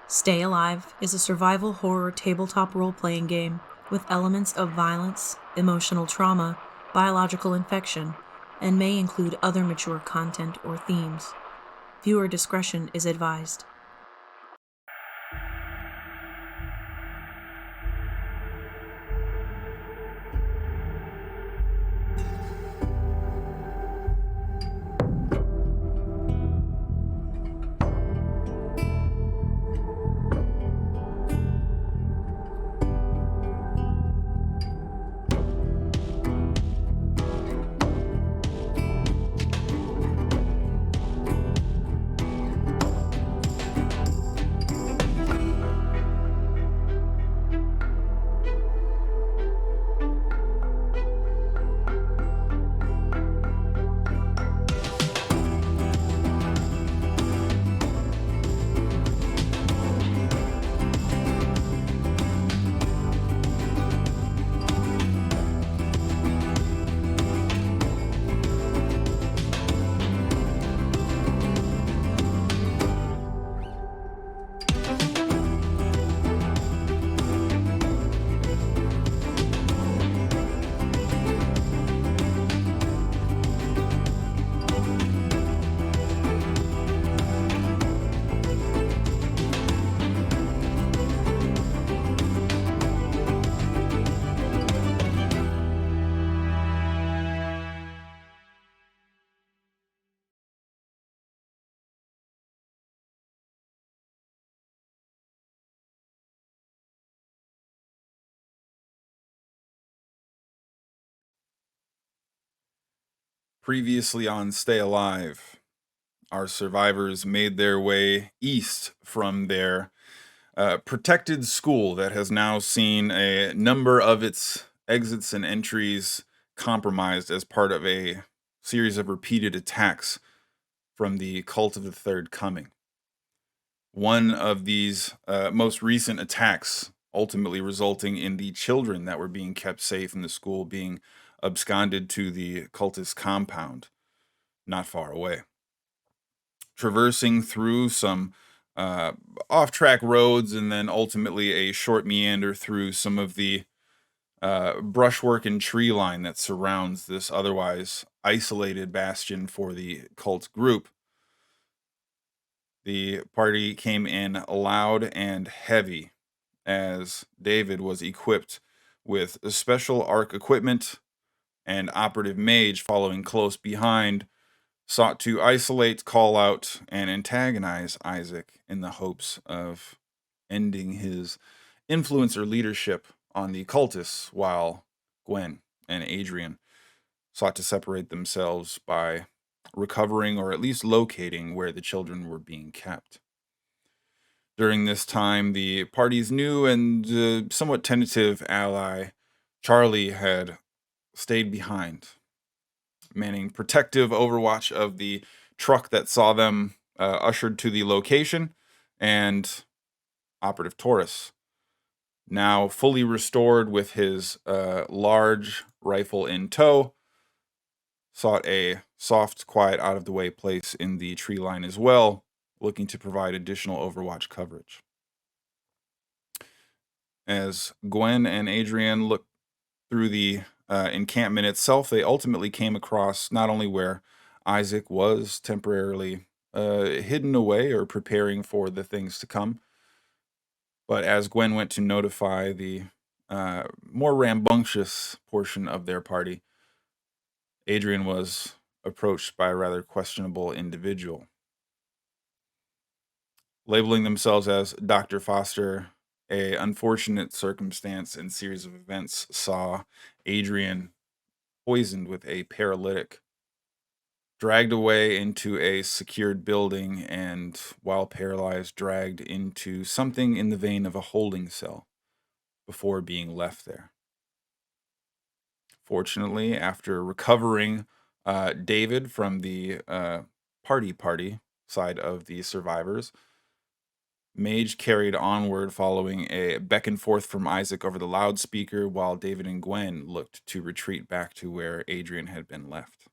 Stay Alive is a survival horror tabletop role-playing game with elements of violence, emotional trauma, biological infection, and may include other mature content or themes. Viewer discretion is advised. Previously on Stay Alive, our survivors made their way east from their protected school that has now seen a number of its exits and entries compromised as part of a series of repeated attacks from the cult of the Third Coming. One of these most recent attacks ultimately resulting in the children that were being kept safe in the school being absconded to the cultist compound not far away. Traversing through some uh, off track roads and then ultimately a short meander through some of the brushwork and tree line that surrounds this otherwise isolated bastion for the cult group. The party came in loud and heavy as David was equipped with special arc equipment and operative mage following close behind sought to isolate, call out, and antagonize Isaac in the hopes of ending his influence or leadership on the cultists, while Gwen and Adrian sought to separate themselves by recovering or at least locating where the children were being kept. During this time, the party's new and somewhat tentative ally, Charlie, had stayed behind, manning protective overwatch of the truck that saw them ushered to the location, and Operative Taurus, now fully restored with his large rifle in tow, sought a soft, quiet, out of the way place in the tree line as well, looking to provide additional overwatch coverage. As Gwen and Adrian looked through the encampment itself, they ultimately came across not only where Isaac was temporarily hidden away or preparing for the things to come, but as Gwen went to notify the more rambunctious portion of their party, Adrian was approached by a rather questionable individual. Labeling themselves as Dr. Foster, a unfortunate circumstance and series of events saw Adrian poisoned with a paralytic, dragged away into a secured building, and while paralyzed, dragged into something in the vein of a holding cell before being left there. Fortunately, after recovering David from the party side of the survivors, Mage carried onward following a back and forth from Isaac over the loudspeaker, while David and Gwen looked to retreat back to where Adrian had been left.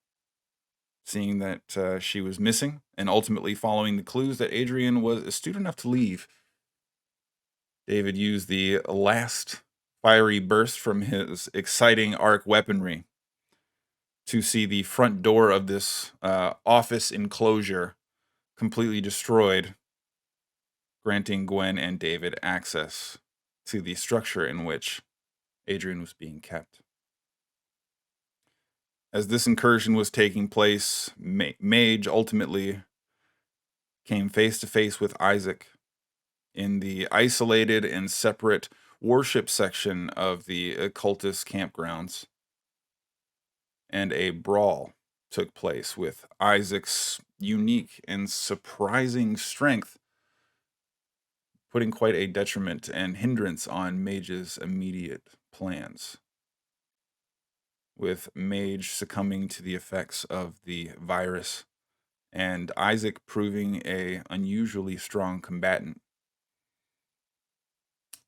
Seeing that she was missing, and ultimately following the clues that Adrian was astute enough to leave, David used the last fiery burst from his exciting arc weaponry to see the front door of this office enclosure completely destroyed, granting Gwen and David access to the structure in which Adrian was being kept. As this incursion was taking place, Mage ultimately came face to face with Isaac in the isolated and separate worship section of the occultist campgrounds, and a brawl took place with Isaac's unique and surprising strength putting quite a detriment and hindrance on Mage's immediate plans, with Mage succumbing to the effects of the virus and Isaac proving a unusually strong combatant.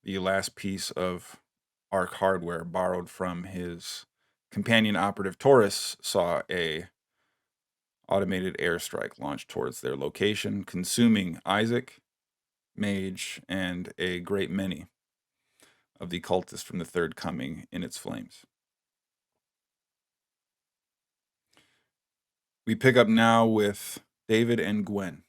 The last piece of Arc hardware borrowed from his companion operative Taurus saw a automated airstrike launched towards their location, consuming Isaac, Mage, and a great many of the cultists from the Third Coming in its flames. We pick up now with David and Gwen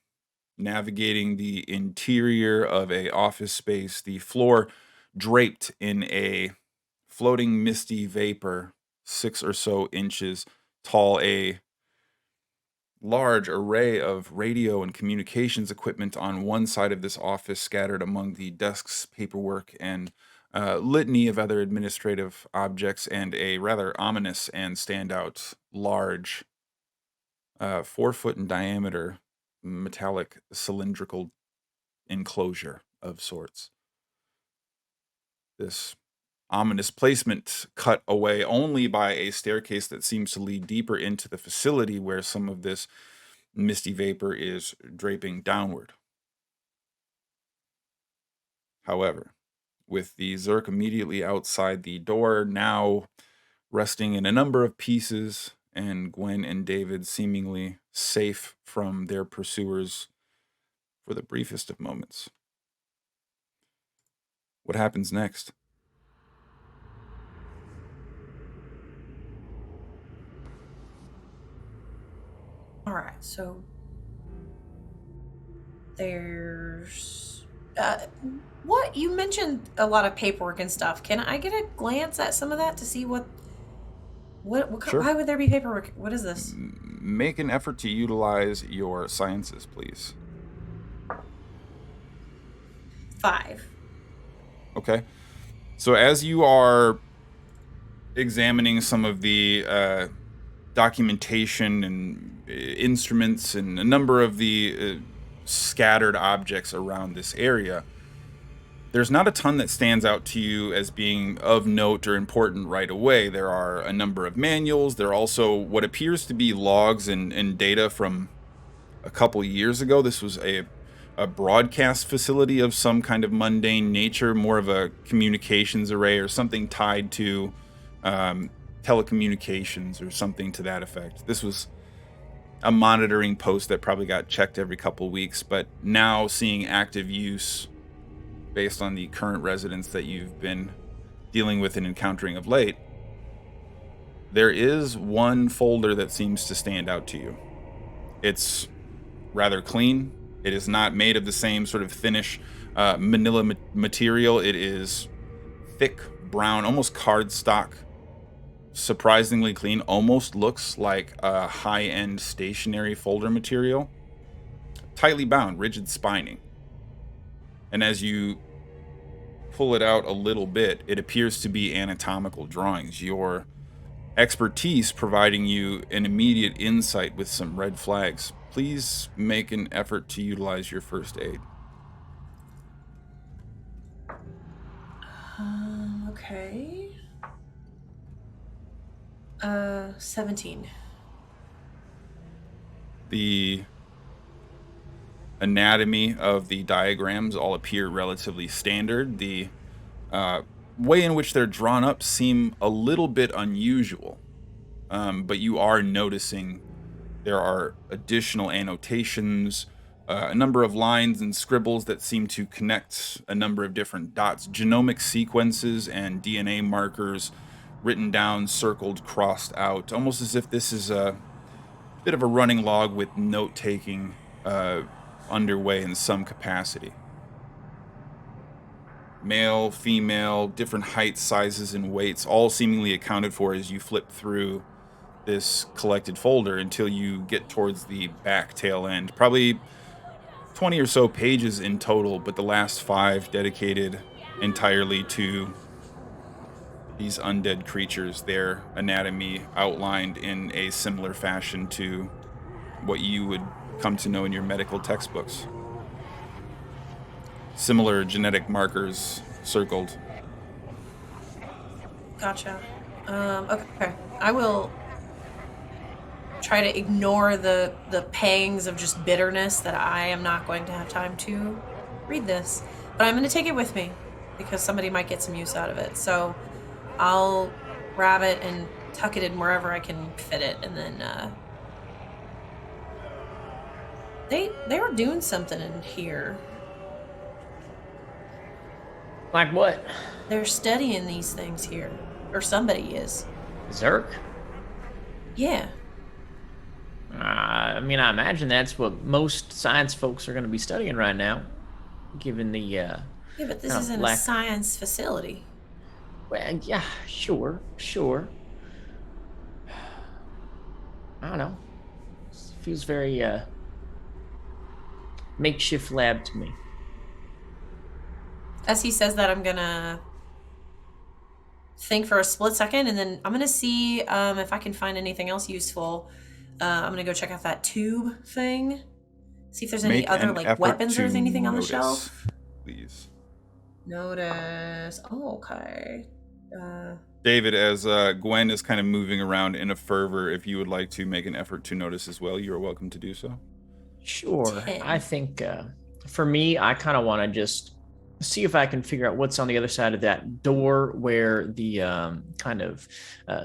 navigating the interior of a office space, the floor draped in a floating misty vapor, 6 or so inches tall, a large array of radio and communications equipment on one side of this office, scattered among the desks, paperwork, and litany of other administrative objects, and a rather ominous and standout large 4-foot in diameter metallic cylindrical enclosure of sorts. This ominous placement cut away only by a staircase that seems to lead deeper into the facility where some of this misty vapor is draping downward. However, with the Zerk immediately outside the door, now resting in a number of pieces, and Gwen and David seemingly safe from their pursuers for the briefest of moments. What happens next? All right, so there's what you mentioned a lot of paperwork and stuff. Can I get a glance at some of that to see what Sure. why would there be paperwork? What is this? Make an effort to utilize your sciences, please. 5. Okay. So as you are examining some of the documentation and instruments and a number of the scattered objects around this area, there's not a ton that stands out to you as being of note or important right away. There are a number of manuals. There are also what appears to be logs and data from a couple years ago. This was a broadcast facility of some kind of mundane nature, more of a communications array or something tied to telecommunications or something to that effect. This was a monitoring post that probably got checked every couple weeks, but now seeing active use based on the current residents that you've been dealing with and encountering of late, there is one folder that seems to stand out to you. It's rather clean. It is not made of the same sort of thinnish manila material. It is thick brown, almost cardstock, surprisingly clean, almost looks like a high-end stationery folder material. Tightly bound, rigid spining. And as you pull it out a little bit, it appears to be anatomical drawings. Your expertise providing you an immediate insight with some red flags. Please make an effort to utilize your first aid. Okay. 17. The anatomy of the diagrams all appear relatively standard. The way in which they're drawn up seem a little bit unusual, but you are noticing there are additional annotations, a number of lines and scribbles that seem to connect a number of different dots, genomic sequences and DNA markers written down, circled, crossed out, almost as if this is a bit of a running log with note taking underway in some capacity. Male, female, different heights, sizes, and weights, all seemingly accounted for as you flip through this collected folder until you get towards the back tail end. Probably 20 or so pages in total, but the last 5 dedicated entirely to these undead creatures, their anatomy outlined in a similar fashion to what you would come to know in your medical textbooks. Similar genetic markers circled. Gotcha. Okay. I will try to ignore the pangs of just bitterness that I am not going to have time to read this. But I'm going to take it with me because somebody might get some use out of it. So I'll grab it and tuck it in wherever I can fit it, and then they were doing something in here. Like what? They're studying these things here, or somebody is. Zerk? Yeah. I mean, I imagine that's what most science folks are going to be studying right now, given the Yeah, but this isn't a science facility. Well, yeah, sure. I don't know. Feels very makeshift lab to me. As he says that, I'm gonna think for a split second, and then I'm gonna see if I can find anything else useful. I'm gonna go check out that tube thing. See if there's any other like weapons or anything on the shelf. Please. Notice. Oh, okay. David, as Gwen is kind of moving around in a fervor, if you would like to make an effort to notice as well, you are welcome to do so. Sure. 10. I think for me, I kind of want to just see if I can figure out what's on the other side of that door where the kind of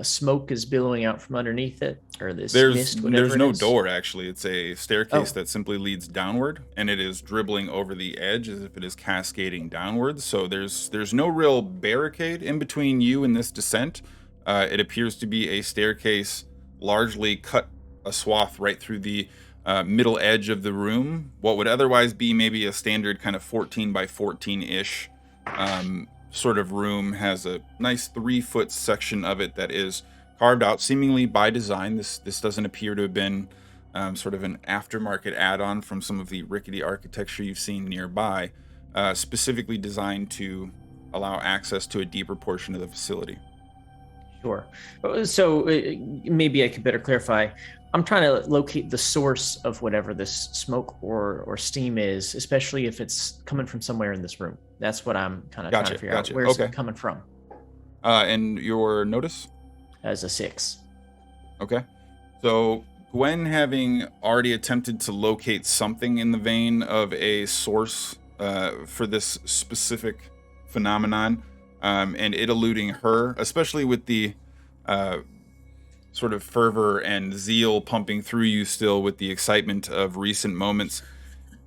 smoke is billowing out from underneath it, or this mist, whatever There's no it is. door, actually. It's a staircase that simply leads downward, and it is dribbling over the edge as if it is cascading downwards. So there's no real barricade in between you and this descent. It appears to be a staircase largely cut a swath right through the middle edge of the room. What would otherwise be maybe a standard kind of 14 by 14-ish sort of room has a nice 3-foot section of it that is carved out seemingly by design. This doesn't appear to have been sort of an aftermarket add-on from some of the rickety architecture you've seen nearby, specifically designed to allow access to a deeper portion of the facility. Sure. So maybe I could better clarify. I'm trying to locate the source of whatever this smoke or steam is, especially if it's coming from somewhere in this room. That's what I'm kind of trying to figure out. Where's it coming from? And your notice? As a 6. Okay. So Gwen, having already attempted to locate something in the vein of a source for this specific phenomenon, and it eluding her, especially with the sort of fervor and zeal pumping through you still with the excitement of recent moments,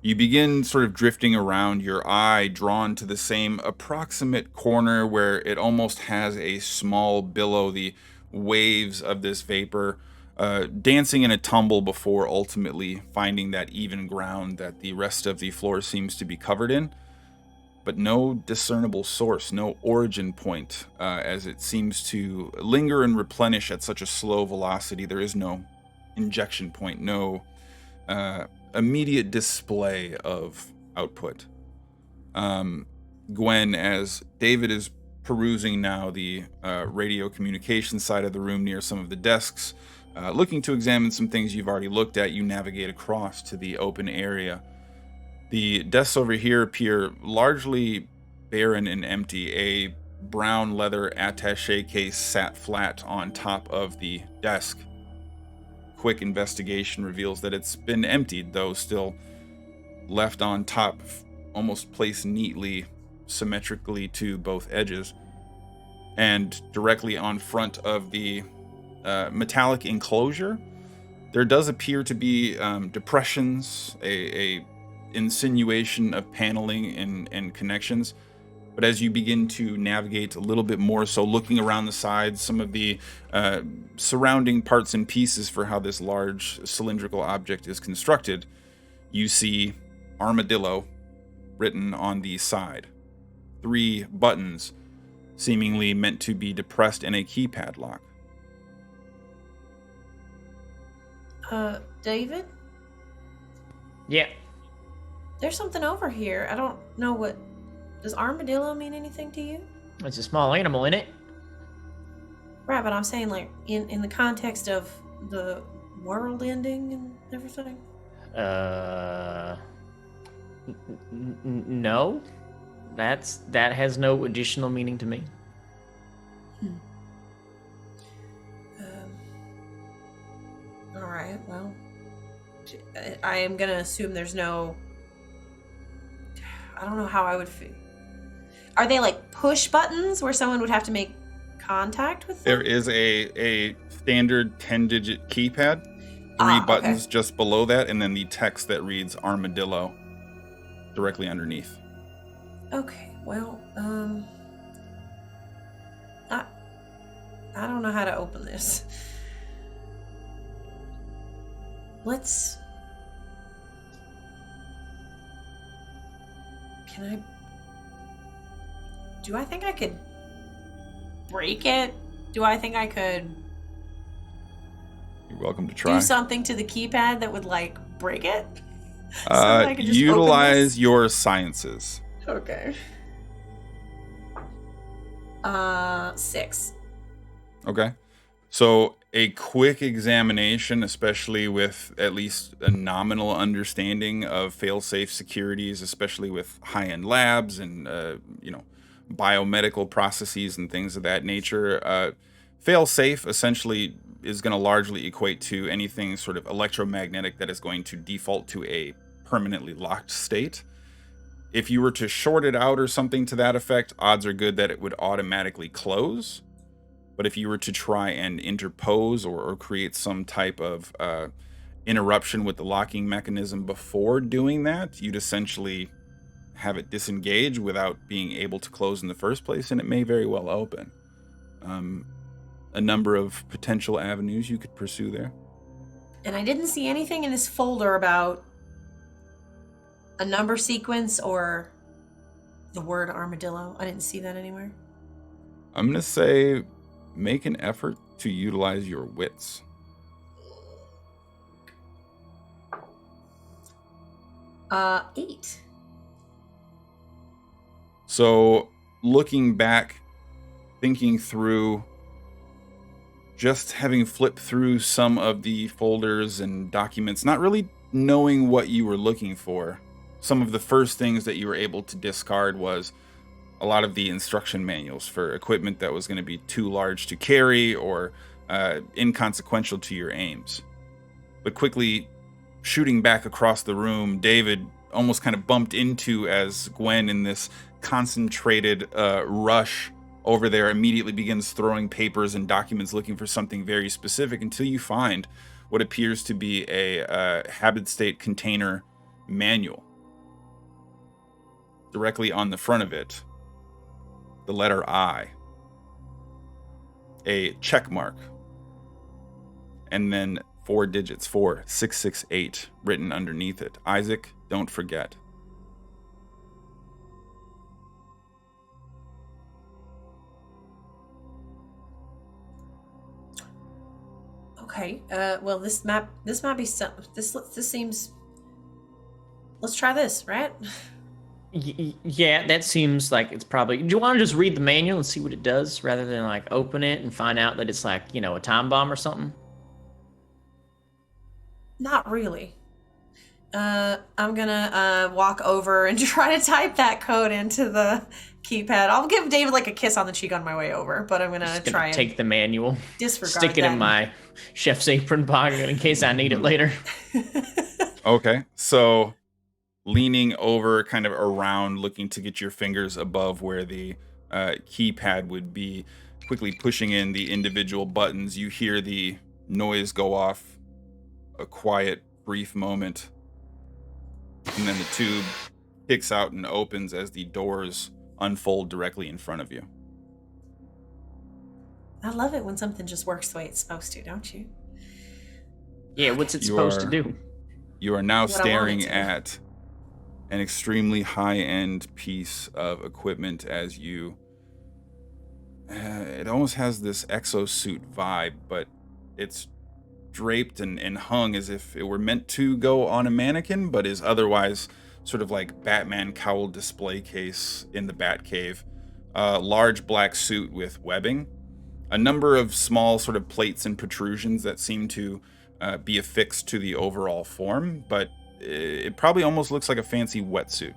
you begin sort of drifting around, your eye drawn to the same approximate corner where it almost has a small billow, the waves of this vapor dancing in a tumble before ultimately finding that even ground that the rest of the floor seems to be covered in. But no discernible source, no origin point, as it seems to linger and replenish at such a slow velocity. There is no injection point, no immediate display of output. Gwen, as David is perusing now the radio communication side of the room near some of the desks, looking to examine some things you've already looked at, you navigate across to the open area. The desks over here appear largely barren and empty. A brown leather attaché case sat flat on top of the desk. Quick investigation reveals that it's been emptied, though still left on top, almost placed neatly, symmetrically to both edges. And directly on front of the metallic enclosure, there does appear to be depressions, a insinuation of paneling and connections. But as you begin to navigate a little bit more, so looking around the sides, some of the surrounding parts and pieces for how this large cylindrical object is constructed, you see armadillo written on the side. 3 buttons, seemingly meant to be depressed in a keypad lock. David? Yeah. There's something over here. I don't know what... Does armadillo mean anything to you? It's a small animal, isn't it? Right, but I'm saying, like, in the context of the world ending and everything? No. That has no additional meaning to me. Alright, well... I am gonna assume there's no... I don't know how I would feel. Are they like push buttons where someone would have to make contact with them? There is a standard 10-digit keypad, 3 buttons just below that, and then the text that reads armadillo directly underneath. Okay, well, I don't know how to open this. Do I think I could break it? Do I think I could You're welcome to try. do something to the keypad that would, like, break it? So that I could just utilize your sciences. Okay. 6. Okay. So a quick examination, especially with at least a nominal understanding of fail-safe securities, especially with high-end labs and, biomedical processes and things of that nature. Fail-safe essentially is going to largely equate to anything sort of electromagnetic that is going to default to a permanently locked state. If you were to short it out or something to that effect, odds are good that it would automatically close. But if you were to try and interpose or create some type of interruption with the locking mechanism before doing that, you'd essentially have it disengage without being able to close in the first place, and it may very well open. A number of potential avenues you could pursue there. And I didn't see anything in this folder about a number sequence or the word armadillo. I didn't see that anywhere. I'm going to say make an effort to utilize your wits. Uh, 8. So looking back, thinking through, just having flipped through some of the folders and documents, not really knowing what you were looking for, some of the first things that you were able to discard was a lot of the instruction manuals for equipment that was going to be too large to carry or inconsequential to your aims. But quickly shooting back across the room, David almost kind of bumped into as Gwen, in this concentrated rush over there, immediately begins throwing papers and documents looking for something very specific until you find what appears to be a habit state container manual. Directly on the front of it, the letter I, a check mark, and then 4 digits, 4668, written underneath it. Isaac, don't forget. Okay. Well, this might be some. This seems. Let's try this, right? Yeah, that seems like it's probably... Do you want to just read the manual and see what it does rather than like open it and find out that it's like, a time bomb or something? Not really. I'm gonna walk over and try to type that code into the keypad. I'll give David like a kiss on the cheek on my way over, but I'm gonna try and take the manual, disregard stick it in my chef's apron pocket in case I need it later. Okay, so leaning over, kind of around, looking to get your fingers above where the keypad would be, quickly pushing in the individual buttons, you hear the noise go off. A quiet, brief moment. And then the tube kicks out and opens as the doors unfold directly in front of you. I love it when something just works the way it's supposed to, don't you? Yeah, what's it supposed to do? You are now What I want it staring to. at an extremely high-end piece of equipment as you... it almost has this exosuit vibe, but it's draped and hung as if it were meant to go on a mannequin, but is otherwise sort of like Batman cowl display case in the Batcave. Large black suit with webbing. A number of small sort of plates and protrusions that seem to be affixed to the overall form, but it probably almost looks like a fancy wetsuit.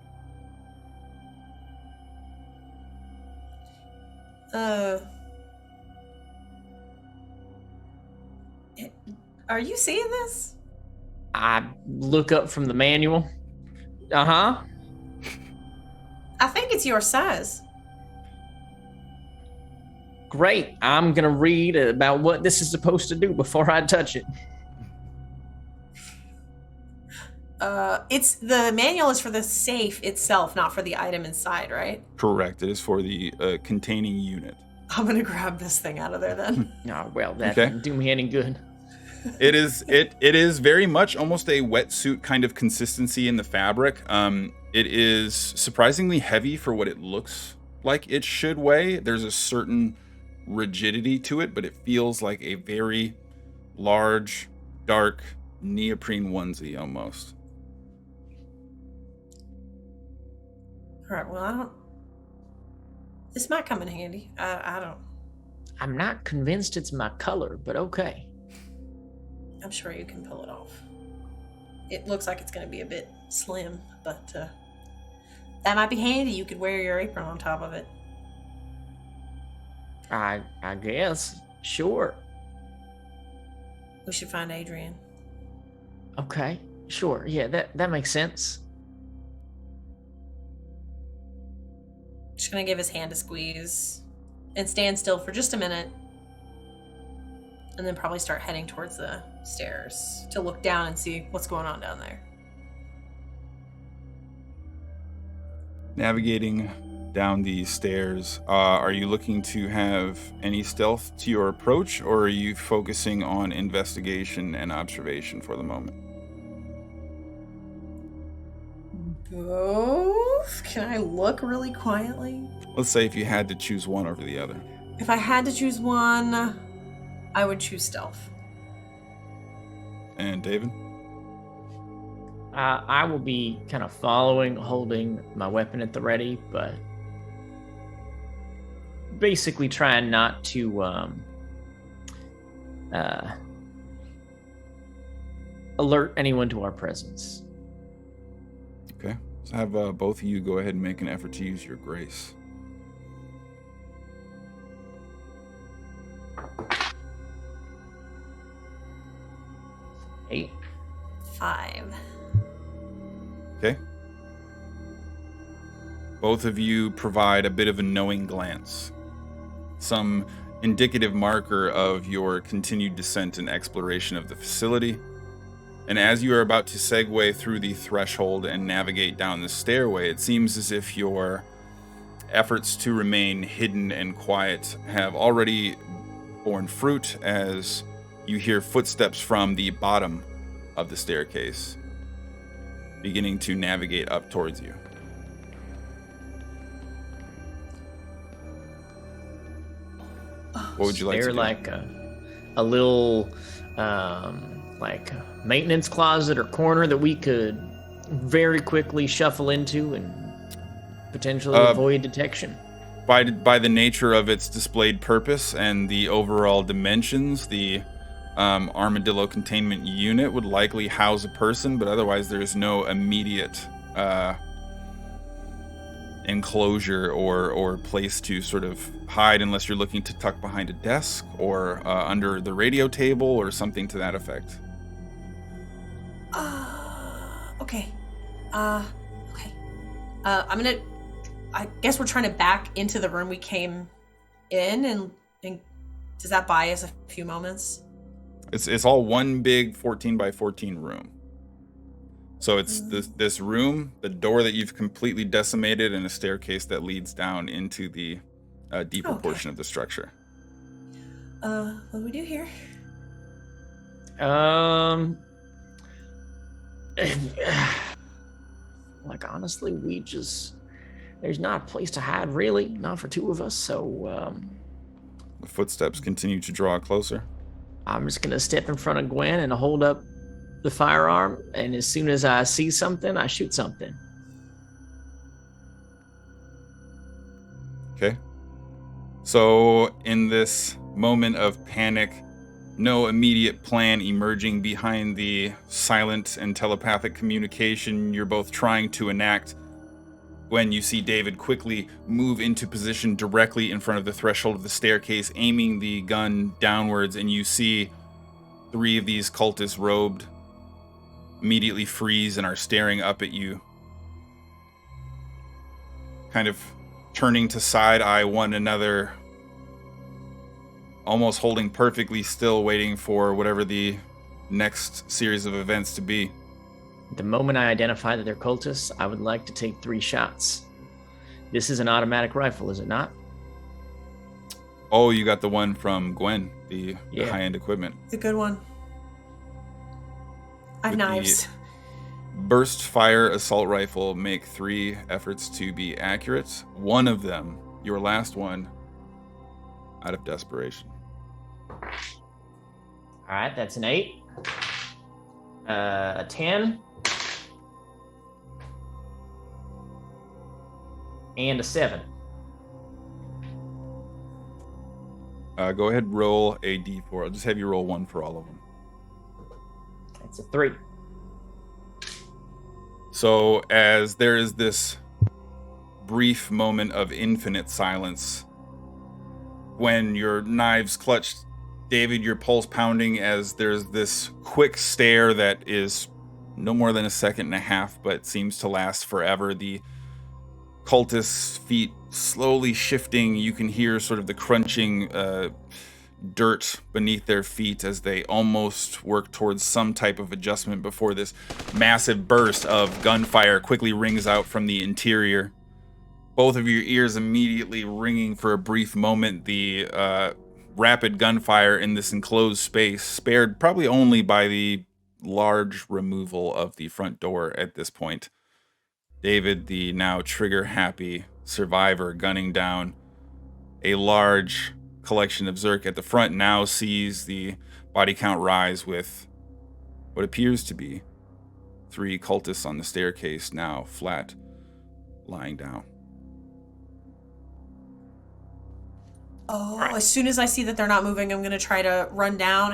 Are you seeing this? I look up from the manual. Uh-huh. I think it's your size. Great. I'm going to read about what this is supposed to do before I touch it. It's the manual is for the safe itself, not for the item inside, right? Correct. It is for the containing unit. I'm gonna grab this thing out of there then. Oh, well, that didn't do me any good. It is very much almost a wetsuit kind of consistency in the fabric. It is surprisingly heavy for what it looks like it should weigh. There's a certain rigidity to it, but it feels like a very large, dark neoprene onesie almost. All right, well, this might come in handy. I don't... I'm not convinced it's my color, but okay. I'm sure you can pull it off. It looks like it's going to be a bit slim, but that might be handy. You could wear your apron on top of it. I guess. Sure. We should find Adrian. Okay. Sure. Yeah, that makes sense. Just going to give his hand a squeeze and stand still for just a minute. And then probably start heading towards the stairs to look down and see what's going on down there. Navigating down these stairs, are you looking to have any stealth to your approach, or are you focusing on investigation and observation for the moment? Both? Can I look really quietly? Let's say if you had to choose one over the other. If I had to choose one, I would choose stealth. And David? I will be kind of following, holding my weapon at the ready, but basically trying not to alert anyone to our presence. Okay. So have both of you go ahead and make an effort to use your grace. Eight. 5. Okay. Both of you provide a bit of a knowing glance. Some indicative marker of your continued descent and exploration of the facility. And as you are about to segue through the threshold and navigate down the stairway, it seems as if your efforts to remain hidden and quiet have already borne fruit as you hear footsteps from the bottom of the staircase, beginning to navigate up towards you. What would you like to They're do? like a little like maintenance closet or corner that we could very quickly shuffle into and potentially avoid detection. By the nature of its displayed purpose and the overall dimensions, the armadillo containment unit would likely house a person, but otherwise there's no immediate enclosure or place to sort of hide unless you're looking to tuck behind a desk or under the radio table or something to that effect. Okay. Okay. I guess we're trying to back into the room we came in, and does that buy us a few moments? It's all one big 14 by 14 room. So it's this room, the door that you've completely decimated, and a staircase that leads down into the deeper portion of the structure. What do we do here? Like, honestly, there's not a place to hide, really, not for two of us, so, The footsteps continue to draw closer. I'm just gonna step in front of Gwen and hold up the firearm, and as soon as I see something, I shoot something. Okay. So in this moment of panic, no immediate plan emerging behind the silent and telepathic communication you're both trying to enact, when you see David quickly move into position directly in front of the threshold of the staircase, aiming the gun downwards, and you see 3 of these cultists robed immediately freeze and are staring up at you, kind of turning to side-eye one another, almost holding perfectly still, waiting for whatever the next series of events to be. The moment I identify that they're cultists, I would like to take 3 shots. This is an automatic rifle, is it not? Oh, you got the one from Gwen, the high-end equipment. It's a good one. I have knives. Burst fire assault rifle, make 3 efforts to be accurate. One of them, your last one, out of desperation. All right, that's an 8. A 10. And a 7. Go ahead, roll a d4. I'll just have you roll 1 for all of them. That's a 3. So as there is this brief moment of infinite silence, when your knives clutched, David, your pulse pounding as there's this quick stare that is no more than a second and a half, but seems to last forever. The cultists' feet slowly shifting. You can hear sort of the crunching dirt beneath their feet as they almost work towards some type of adjustment before this massive burst of gunfire quickly rings out from the interior. Both of your ears immediately ringing for a brief moment. The rapid gunfire in this enclosed space, spared probably only by the large removal of the front door at this point. David, the now trigger-happy survivor, gunning down a large collection of Zerk at the front, now sees the body count rise with what appears to be 3 cultists on the staircase, now flat, lying down. Oh, as soon as I see that they're not moving, I'm going to try to run down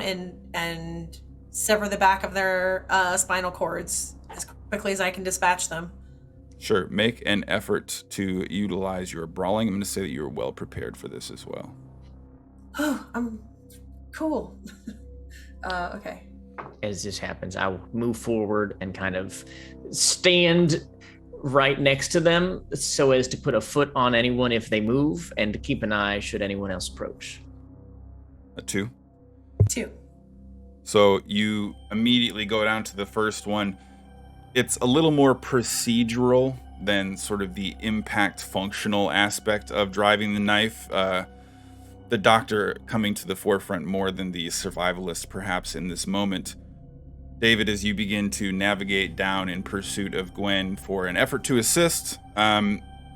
and sever the back of their spinal cords as quickly as I can dispatch them. Sure, make an effort to utilize your brawling. I'm going to say that you're well prepared for this as well. Oh, I'm cool. Okay. As this happens, I will move forward and kind of stand right next to them so as to put a foot on anyone if they move and to keep an eye should anyone else approach. A 2? 2. So you immediately go down to the first one. It's a little more procedural than sort of the impact functional aspect of driving the knife. The doctor coming to the forefront more than the survivalist perhaps in this moment. David, as you begin to navigate down in pursuit of Gwen for an effort to assist,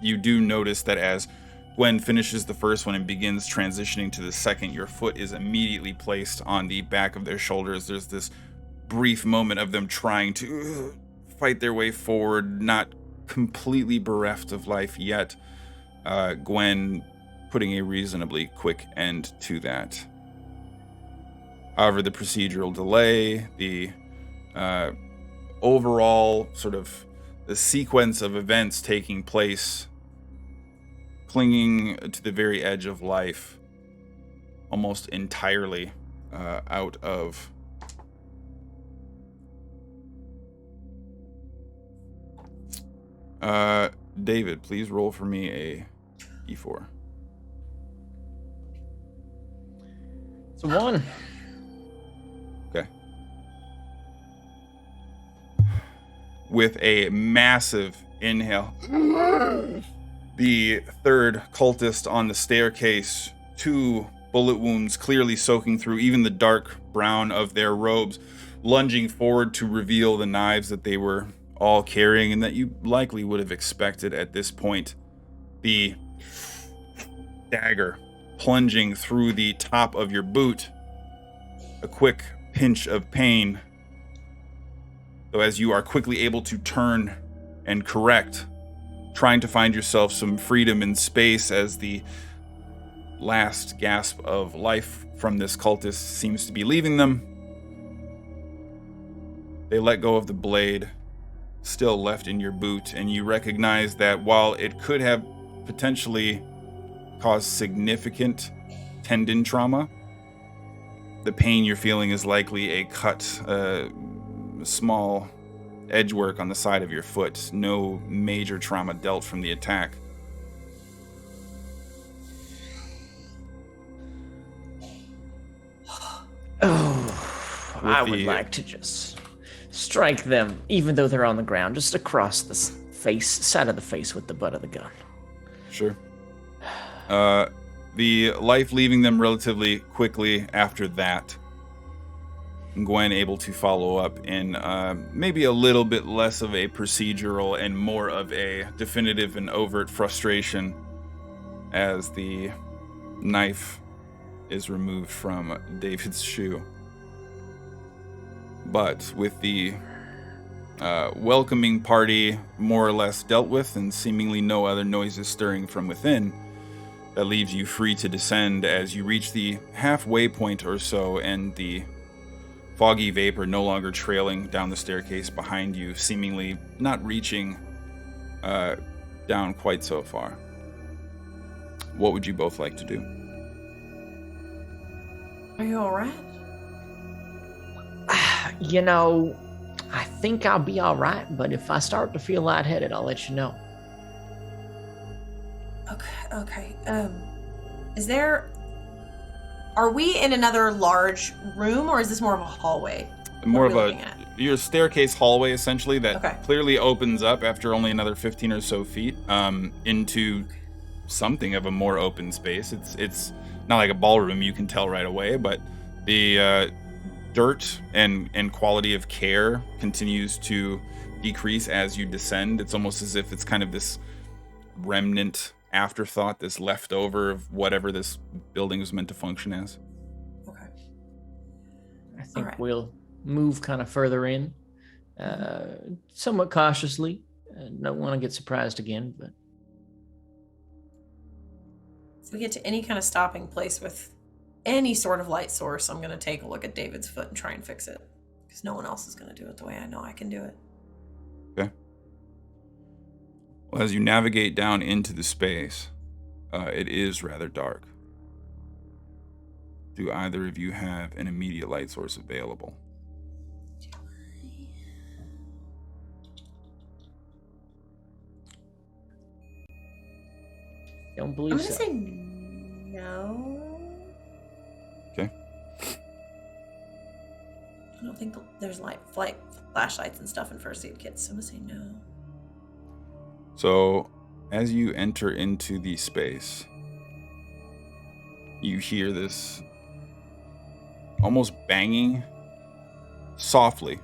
you do notice that as Gwen finishes the first one and begins transitioning to the second, your foot is immediately placed on the back of their shoulders. There's this brief moment of them trying to fight their way forward, not completely bereft of life yet. Gwen putting a reasonably quick end to that. However, the procedural delay, the overall sort of the sequence of events taking place, clinging to the very edge of life, almost entirely out of David, please roll for me a d4. It's a 1. Okay. with a massive inhale. The third cultist on the staircase, 2 bullet wounds clearly soaking through even the dark brown of their robes, lunging forward to reveal the knives that they were all carrying and that you likely would have expected at this point. The dagger plunging through the top of your boot. A quick pinch of pain. Though as you are quickly able to turn and correct, trying to find yourself some freedom in space as the last gasp of life from this cultist seems to be leaving them. They let go of the blade, still left in your boot, and you recognize that while it could have potentially caused significant tendon trauma, the pain you're feeling is likely a cut, small edge work on the side of your foot. No major trauma dealt from the attack. Oh, I would like to just strike them, even though they're on the ground, just across the side of the face with the butt of the gun. Sure. The life leaving them relatively quickly after that. Gwen able to follow up in maybe a little bit less of a procedural and more of a definitive and overt frustration as the knife is removed from David's shoe. But with the welcoming party more or less dealt with and seemingly no other noises stirring from within, that leaves you free to descend as you reach the halfway point or so, and the foggy vapor no longer trailing down the staircase behind you, seemingly not reaching down quite so far. What would you both like to do? Are you alright? You know, I think I'll be all right, but if I start to feel lightheaded, I'll let you know. Okay. Are we in another large room, or is this more of a hallway? More of your staircase hallway, essentially, that clearly opens up after only another 15 or so feet into something of a more open space. It's not like a ballroom, you can tell right away, but the dirt and quality of care continues to decrease as you descend. It's almost as if it's kind of this remnant afterthought, this leftover of whatever this building was meant to function as. Okay. I think we'll move kind of further in, somewhat cautiously. Don't want to get surprised again, but if we get to any kind of stopping place with any sort of light source, I'm going to take a look at David's foot and try and fix it, because no one else is going to do it the way I know I can do it. Okay. Well, as you navigate down into the space, it is rather dark. Do either of you have an immediate light source available? Don't believe I'm so. going to say no. Okay. I don't think there's flashlights and stuff in first aid kits, so I'm going to say no. So, as you enter into the space, you hear this almost banging softly,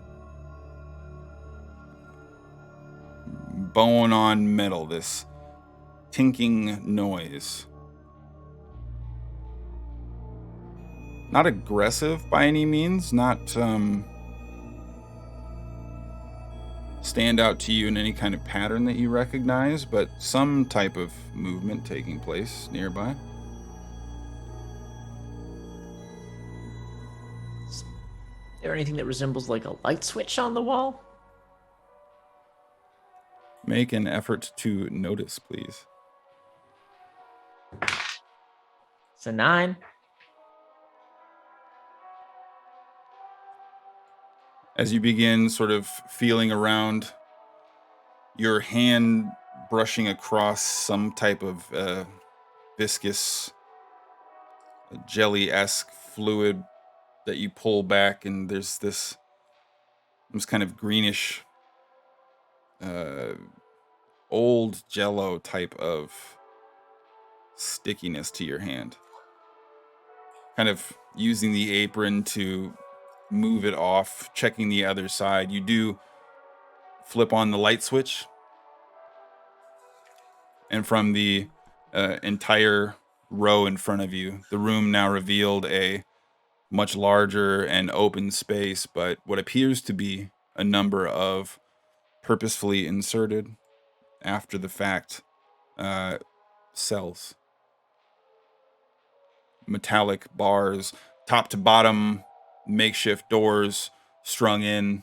bone on metal, this tinking noise. Not aggressive by any means, not stand out to you in any kind of pattern that you recognize, but some type of movement taking place nearby. Is there anything that resembles like a light switch on the wall? Make an effort to notice, please. It's a 9. As you begin sort of feeling around, your hand brushing across some type of viscous, jelly-esque fluid that you pull back, and there's this kind of greenish old Jello type of stickiness to your hand. Kind of using the apron to move it off, checking the other side. You do flip on the light switch, and from the entire row in front of you, the room now revealed a much larger and open space, but what appears to be a number of purposefully inserted after the fact cells. Metallic bars, top to bottom, makeshift doors strung in.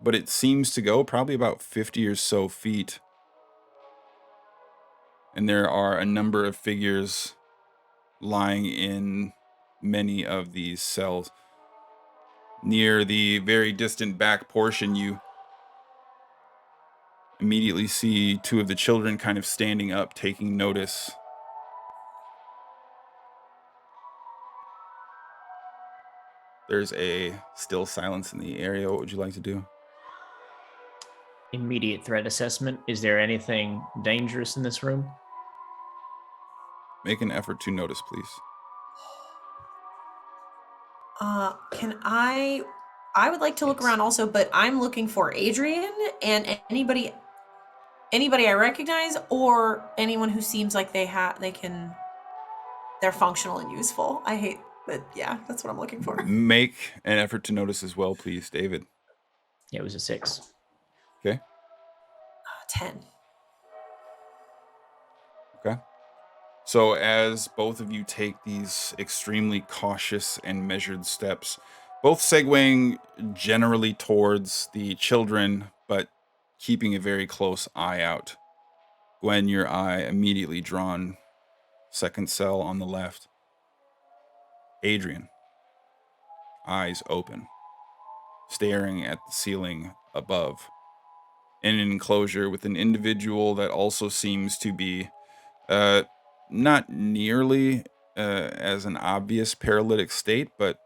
But it seems to go probably about 50 or so feet. And there are a number of figures lying in many of these cells. Near the very distant back portion, you immediately see two of the children kind of standing up, taking notice. There's a still silence in the area. What would you like to do? Immediate threat assessment. Is there anything dangerous in this room? Make an effort to notice, please. Can I would like to look around also, but I'm looking for Adrian and anybody I recognize, or anyone who seems like they're functional and useful. I hate that. Yeah, that's what I'm looking for. Make an effort to notice as well, please, David. Yeah, it was a 6. Okay. 10. Okay. So as both of you take these extremely cautious and measured steps, both segueing generally towards the children, but keeping a very close eye out. Gwen, your eye immediately drawn. Second cell on the left. Adrian, eyes open, staring at the ceiling above. In an enclosure with an individual that also seems to be not nearly as an obvious paralytic state, but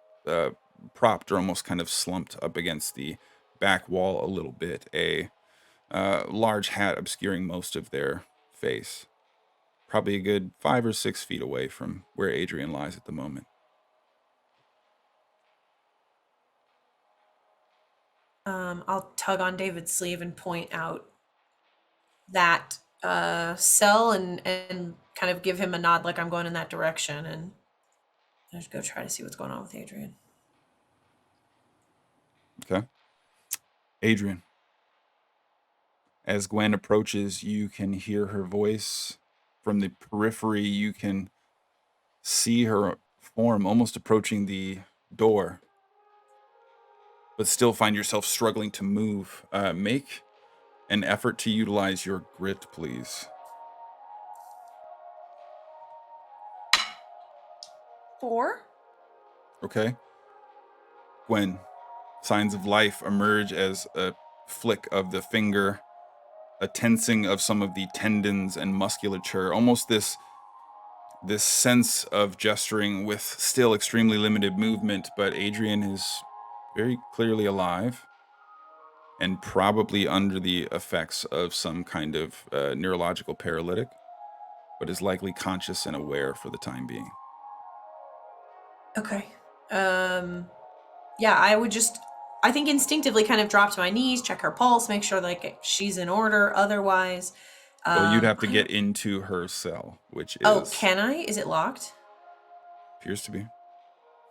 propped or almost kind of slumped up against the back wall a little bit. A large hat obscuring most of their face. Probably a good 5 or 6 feet away from where Adrian lies at the moment. I'll tug on David's sleeve and point out that cell and kind of give him a nod like I'm going in that direction, and I'll just go try to see what's going on with Adrian. Okay. Adrian. As Gwen approaches, you can hear her voice. From the periphery, you can see her form almost approaching the door, but still find yourself struggling to move. Make an effort to utilize your grit, please. 4. Okay. Gwen, signs of life emerge as a flick of the finger, a tensing of some of the tendons and musculature, almost this sense of gesturing with still extremely limited movement, but Adrian is very clearly alive and probably under the effects of some kind of neurological paralytic, but is likely conscious and aware for the time being. Okay. Yeah, I think instinctively kind of drop to my knees, check her pulse, make sure like she's in order. Otherwise, Well, you'd have to get into her cell, which is... Oh, can I? Is it locked? Appears to be.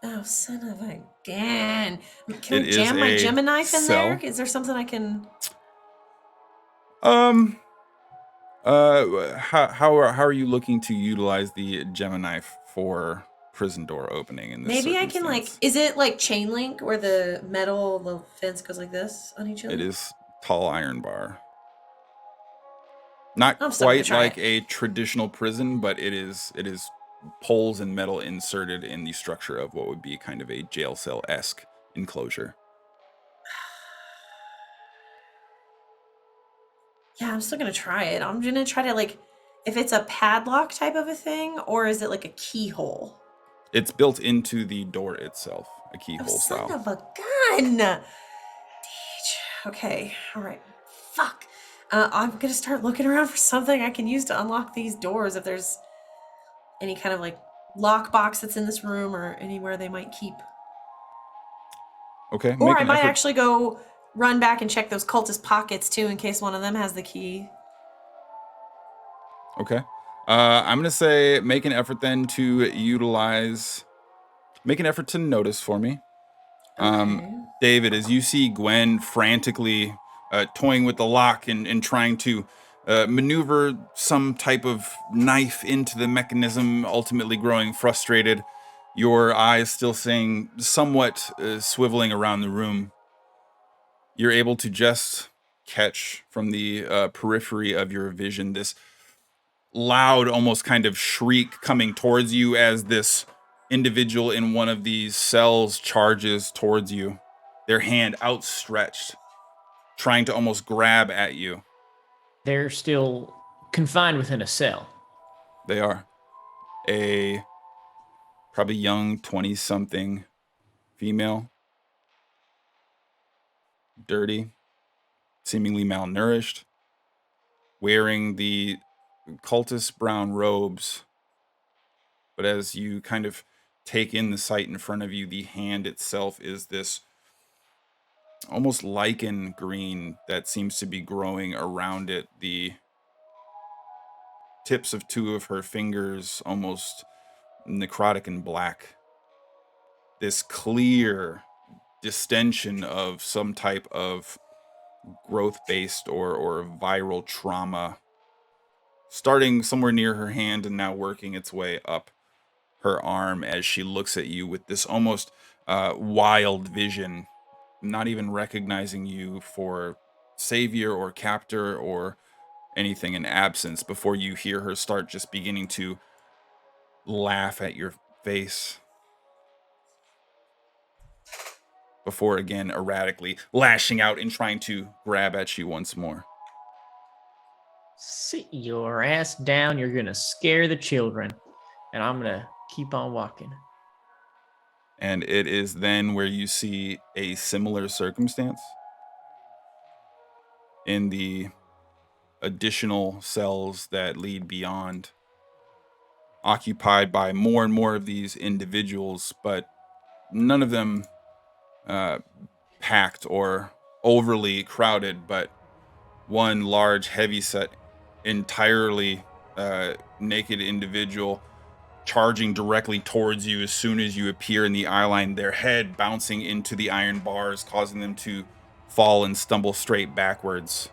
Oh, son of a gun. Can It I is jam my a Gemini in cell. there? Is there something I can... How are you looking to utilize the Gemini for prison door opening in this Maybe I can circumstance? is it like chain link where the fence goes like this on each other? It is tall iron bar. Not I'm still gonna quite try like it. a traditional prison, but it is poles and metal inserted in the structure of what would be kind of a jail cell-esque enclosure. Yeah, I'm still gonna try it. I'm gonna try to if it's a padlock type of a thing, or is it like a keyhole? It's built into the door itself, a keyhole Son style. of a gun! Okay, all right. Fuck. I'm gonna start looking around for something I can use to unlock these doors. If there's any kind of like lockbox that's in this room or anywhere they might keep. Okay, Or make I an might effort. actually go run back and check those cultist pockets too, in case one of them has the key. Okay. I'm gonna say make an effort then to utilize. Make an effort to notice for me. Okay. David, as you see Gwen frantically toying with the lock and trying to maneuver some type of knife into the mechanism, ultimately growing frustrated, your eyes still staying somewhat swiveling around the room, you're able to just catch from the periphery of your vision this loud, almost kind of shriek coming towards you as this individual in one of these cells charges towards you, their hand outstretched, trying to almost grab at you. They're still confined within a cell. They are a probably young 20-something female, dirty, seemingly malnourished, wearing the cultist brown robes. But as you kind of take in the sight in front of you, the hand itself is this almost lichen green that seems to be growing around it. The tips of two of her fingers almost necrotic and black. This clear distension of some type of growth-based or viral trauma starting somewhere near her hand and now working its way up her arm as she looks at you with this almost wild vision, not even recognizing you for savior or captor or anything in absence before you hear her start just beginning to laugh at your face. Before again erratically lashing out and trying to grab at you once more. Sit your ass down. You're going to scare the children. And I'm going to keep on walking. And it is then where you see a similar circumstance in the additional cells that lead beyond, occupied by more and more of these individuals, but none of them packed or overly crowded, but one large, heavy-set, entirely naked individual charging directly towards you as soon as you appear in the eye line, their head bouncing into the iron bars, causing them to fall and stumble straight backwards.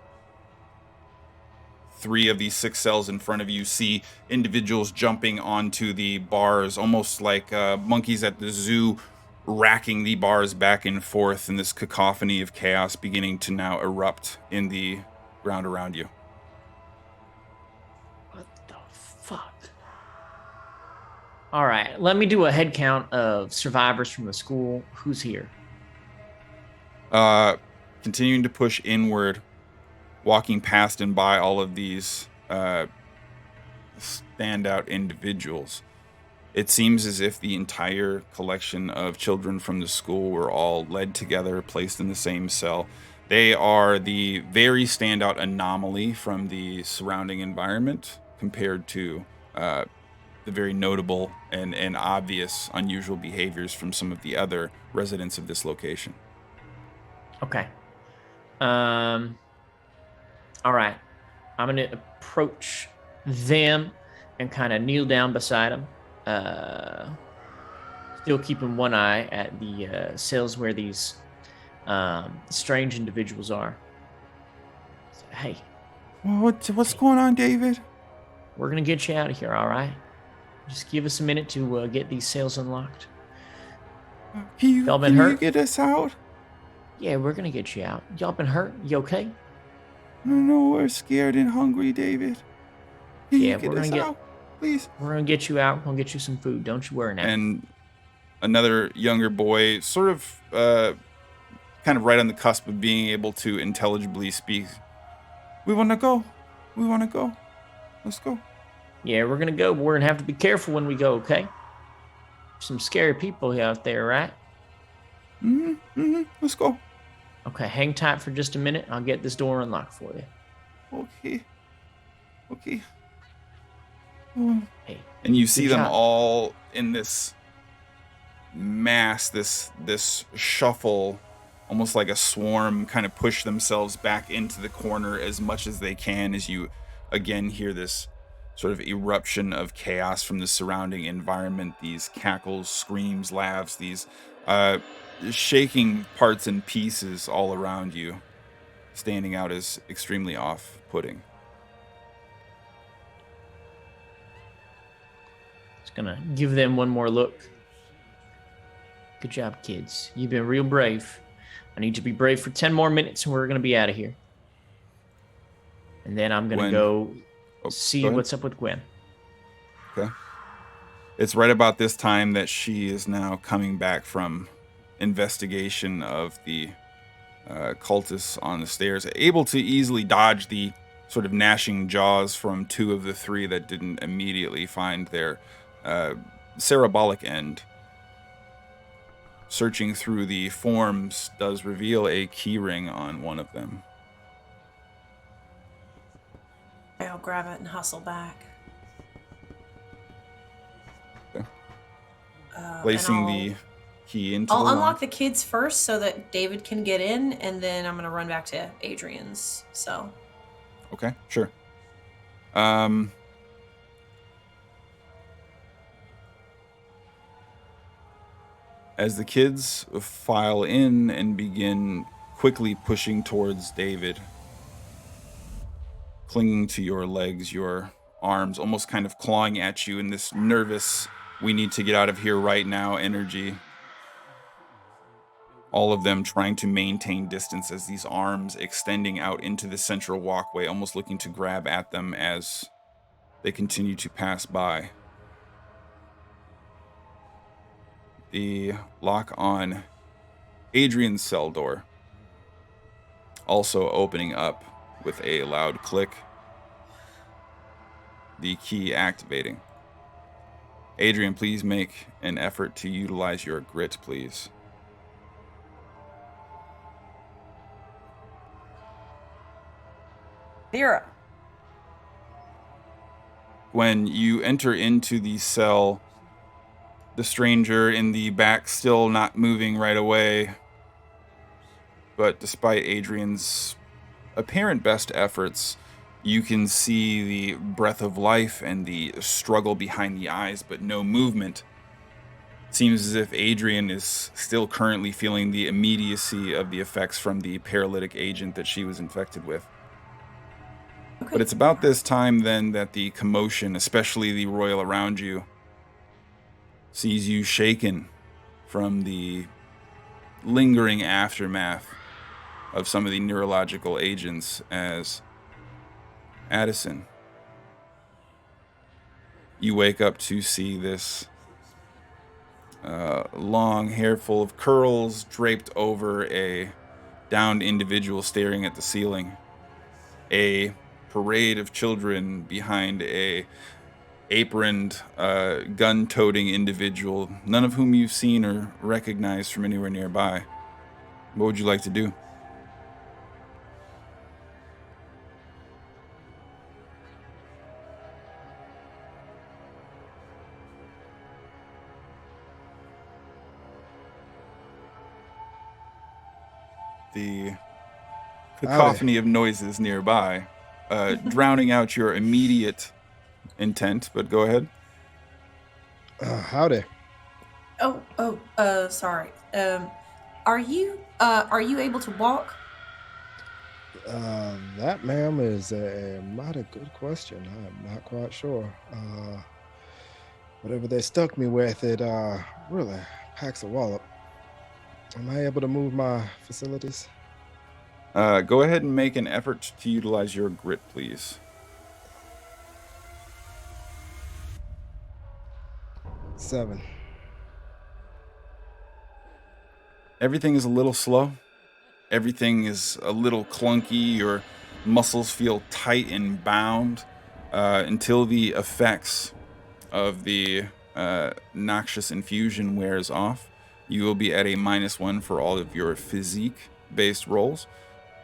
3 of these 6 cells in front of you see individuals jumping onto the bars, almost like monkeys at the zoo, racking the bars back and forth in this cacophony of chaos beginning to now erupt in the ground around you. What the fuck? All right, let me do a head count of survivors from the school. Who's here? Continuing to push inward, walking past and by all of these standout individuals. It seems as if the entire collection of children from the school were all led together, placed in the same cell. They are the very standout anomaly from the surrounding environment compared to the very notable and obvious unusual behaviors from some of the other residents of this location. Okay. All right. I'm going to approach them and kind of kneel down beside them. Still keeping one eye at the cells where these strange individuals are. So, hey. What's going on, David? We're going to get you out of here, all right? Just give us a minute to get these cells unlocked. Can Y'all been hurt? you get us out? Yeah, we're going to get you out. Y'all been hurt? You okay? No, we're scared and hungry, David. Can Yeah, you get we're us gonna out, please? We're going to get you out. We're going to get you some food. Don't you worry now. And another younger boy, sort of kind of right on the cusp of being able to intelligibly speak. We want to go. We want to go. Let's go. Yeah, we're going to go, but we're going to have to be careful when we go, okay? Some scary people out there, right? Let's go. Okay, hang tight for just a minute. I'll get this door unlocked for you. Okay. Hey, And you good see them job. all in this mass, this shuffle, almost like a swarm, kind of push themselves back into the corner as much as they can, as you again hear this sort of eruption of chaos from the surrounding environment, these cackles, screams, laughs, these shaking parts and pieces all around you, standing out as extremely off-putting. Just gonna give them one more look. Good job, kids. You've been real brave. I need you to be brave for 10 more minutes and we're gonna be out of here. And then I'm gonna go see what's up with Gwen. Okay. It's right about this time that she is now coming back from investigation of the cultists on the stairs, able to easily dodge the sort of gnashing jaws from two of the three that didn't immediately find their cerebolic end. Searching through the forms does reveal a keyring on one of them. I'll grab it and hustle back. Okay. Placing the key into I'll the unlock lock. the kids first so that David can get in, and then I'm gonna run back to Adrian's cell. Okay, sure. As the kids file in and begin quickly pushing towards David, clinging to your legs, your arms, almost kind of clawing at you in this nervous, we need to get out of here right now energy. All of them trying to maintain distance as these arms extending out into the central walkway, almost looking to grab at them as they continue to pass by. The lock on Adrian's cell door also opening up with a loud click. The key activating. Adrian, please make an effort to utilize your grit, please. Vera. When you enter into the cell, the stranger in the back still not moving right away, but despite Adrian's apparent best efforts, you can see the breath of life and the struggle behind the eyes, but no movement. Seems as if Adrian is still currently feeling the immediacy of the effects from the paralytic agent that she was infected with. Okay. But it's about this time then that the commotion, especially the royal around you, sees you shaken from the lingering aftermath of some of the neurological agents as Addison. You wake up to see this long hair full of curls draped over a downed individual staring at the ceiling. A parade of children behind a aproned, gun-toting individual, none of whom you've seen or recognized from anywhere nearby. What would you like to do? The cacophony of noises nearby, drowning out your immediate intent, but go ahead. Howdy. Sorry. Are you able to walk? That, ma'am, is a mighty good question. I'm not quite sure. Whatever they stuck me with, it really packs a wallop. Am I able to move my facilities? Go ahead and make an effort to utilize your grit, please. 7. Everything is a little slow. Everything is a little clunky. Your muscles feel tight and bound until the effects of the noxious infusion wears off. You will be at a -1 for all of your physique based rolls.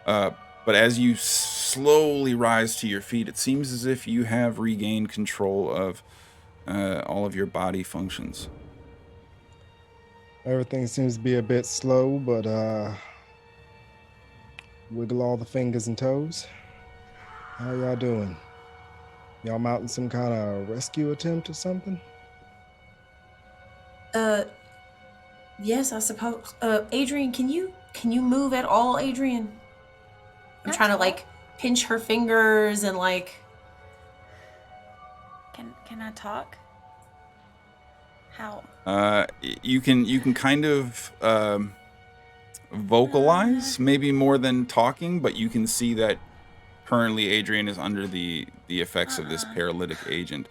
But as you slowly rise to your feet, it seems as if you have regained control of all of your body functions. Everything seems to be a bit slow, but wiggle all the fingers and toes. How y'all doing? Y'all mounting some kind of rescue attempt or something? Yes, I suppose. Adrian, can you move at all, Adrian? I'm Not trying to at all. like pinch her fingers and like. Can I talk? How? You can kind of vocalize, maybe more than talking, but you can see that currently Adrian is under the effects of this paralytic agent.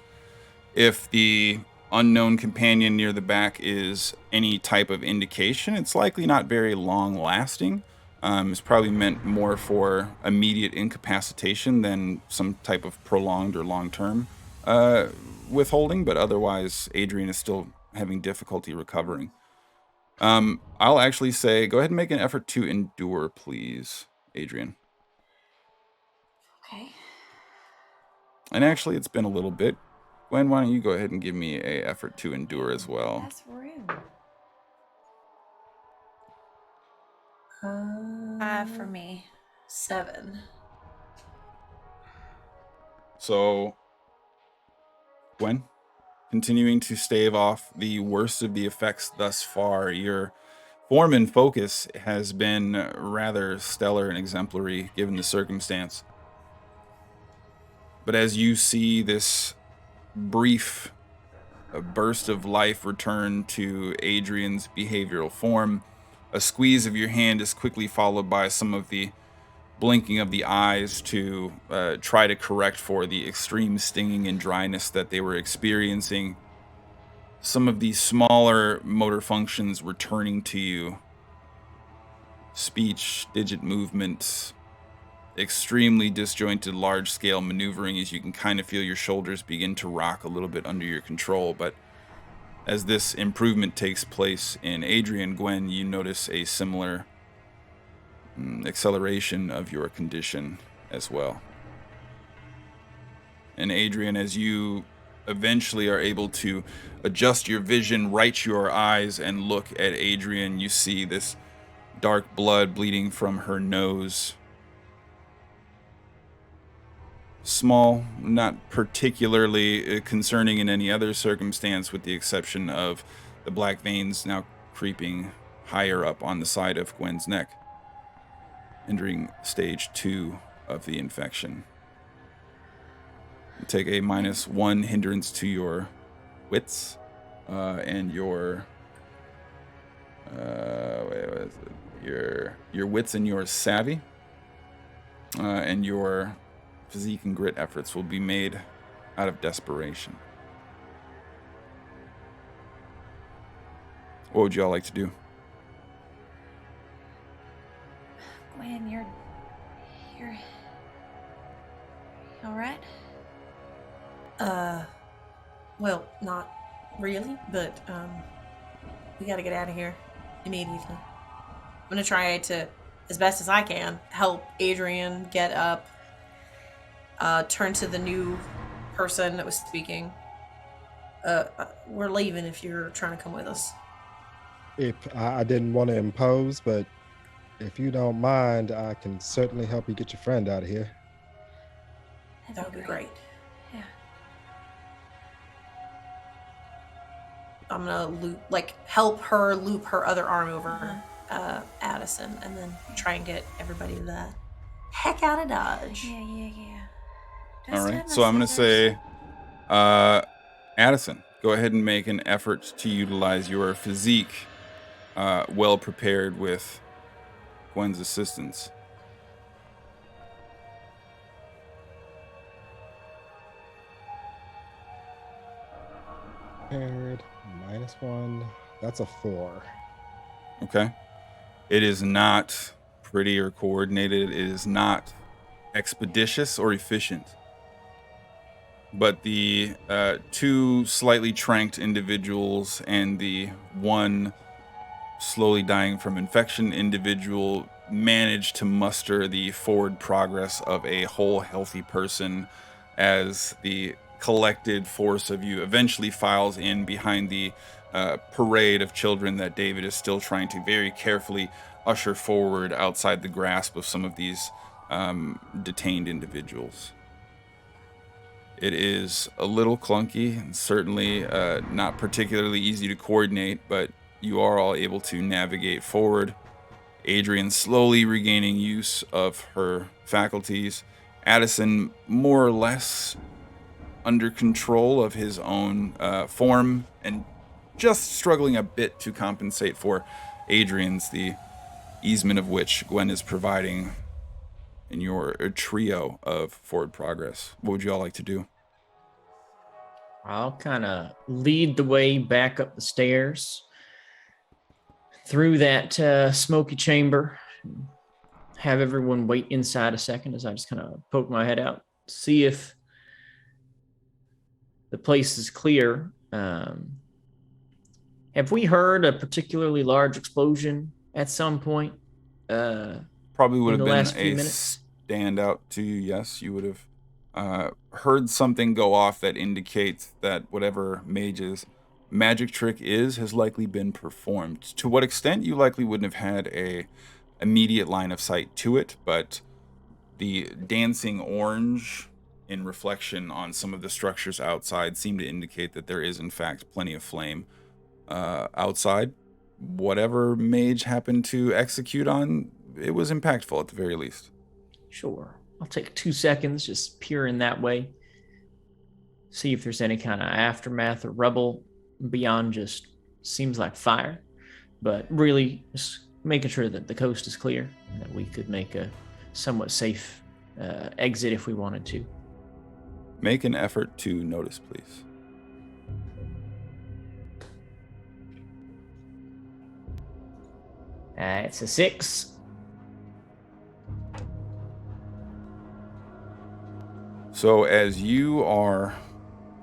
If the unknown companion near the back is any type of indication, it's likely not very long lasting. It's probably meant more for immediate incapacitation than some type of prolonged or long-term withholding, but otherwise Adrian is still having difficulty recovering. I'll actually say go ahead and make an effort to endure, please, Adrian. Okay. And actually, it's been a little bit. Gwen, why don't you go ahead and give me a effort to endure as well? That's rude. 5 for me. 7. So, Gwen, continuing to stave off the worst of the effects thus far, your form and focus has been rather stellar and exemplary given the circumstance. But as you see this brief burst of life return to Adrian's behavioral form, a squeeze of your hand is quickly followed by some of the blinking of the eyes to try to correct for the extreme stinging and dryness that they were experiencing. Some of the smaller motor functions returning to you. Speech, digit movement, extremely disjointed large-scale maneuvering as you can kind of feel your shoulders begin to rock a little bit under your control. But as this improvement takes place in Adrian, Gwen, you notice a similar acceleration of your condition as well. And Adrian, as you eventually are able to adjust your vision, right your eyes, and look at Adrian, you see this dark blood bleeding from her nose. Small, not particularly concerning in any other circumstance, with the exception of the black veins now creeping higher up on the side of Gwen's neck, entering stage 2 of the infection. You take a -1 hindrance to your wits and your your wits and your savvy, and your physique and grit efforts will be made out of desperation. What would y'all like to do? Gwen, you're all right? Well, not really, but we gotta get out of here immediately. I'm gonna try to, as best as I can, help Adrian get up. Turn to the new person that was speaking. We're leaving if you're trying to come with us. If I didn't want to impose, but if you don't mind, I can certainly help you get your friend out of here. That would be great. Yeah. I'm gonna help her loop her other arm over Addison, and then try and get everybody to the heck out of Dodge. Yeah. All right, so I'm going to say, Addison, go ahead and make an effort to utilize your physique, well prepared with Gwen's assistance. Prepared, -1. That's a 4. Okay. It is not pretty or coordinated. It is not expeditious or efficient. But the 2 slightly tranked individuals and the 1 slowly dying from infection individual manage to muster the forward progress of a whole, healthy person as the collected force of you eventually files in behind the parade of children that David is still trying to very carefully usher forward outside the grasp of some of these detained individuals. It is a little clunky and certainly not particularly easy to coordinate, but you are all able to navigate forward. Adrian slowly regaining use of her faculties. Addison more or less under control of his own form and just struggling a bit to compensate for Adrian's, the easement of which Gwen is providing in your trio of forward progress. What would you all like to do? I'll kind of lead the way back up the stairs through that smoky chamber. Have everyone wait inside a second as I just kind of poke my head out, see if the place is clear. Have we heard a particularly large explosion at some point? Probably would in have the been last few a minutes? standout to you. Yes, you would have heard something go off that indicates that whatever mage's magic trick has likely been performed. To what extent, you likely wouldn't have had a immediate line of sight to it, but the dancing orange in reflection on some of the structures outside seem to indicate that there is in fact plenty of flame outside. Whatever mage happened to execute on, it was impactful at the very least. Sure. I'll take 2 seconds, just peer in that way. See if there's any kind of aftermath or rubble beyond just seems like fire. But really, just making sure that the coast is clear and that we could make a somewhat safe exit if we wanted to. Make an effort to notice, please. It's a 6. So as you are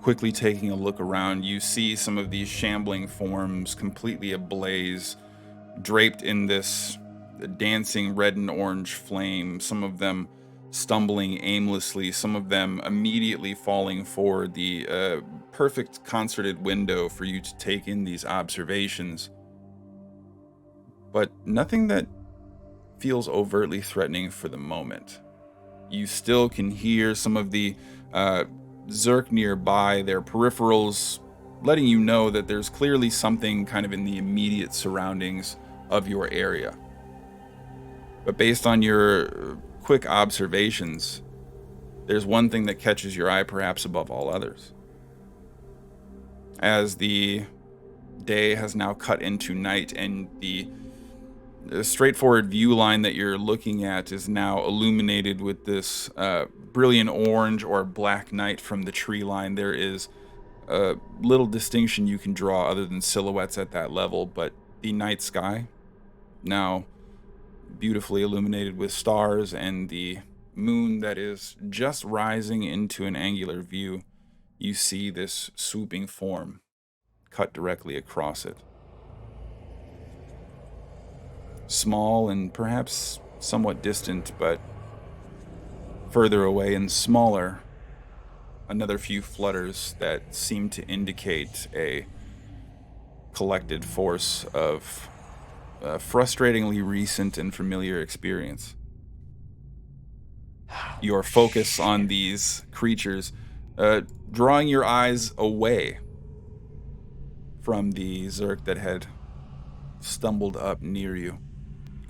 quickly taking a look around, you see some of these shambling forms completely ablaze, draped in this dancing red and orange flame, some of them stumbling aimlessly, some of them immediately falling forward, the perfect concerted window for you to take in these observations. But nothing that feels overtly threatening for the moment. You still can hear some of the Zerk nearby, their peripherals, letting you know that there's clearly something kind of in the immediate surroundings of your area. But based on your quick observations, there's one thing that catches your eye perhaps above all others. As the day has now cut into night and the straightforward view line that you're looking at is now illuminated with this brilliant orange or black night from the tree line. There is little distinction you can draw other than silhouettes at that level, but the night sky, now beautifully illuminated with stars, and the moon that is just rising into an angular view, you see this swooping form cut directly across it. Small and perhaps somewhat distant, but further away and smaller, another few flutters that seem to indicate a collected force of frustratingly recent and familiar experience. Your focus on these creatures, drawing your eyes away from the Zerk that had stumbled up near you.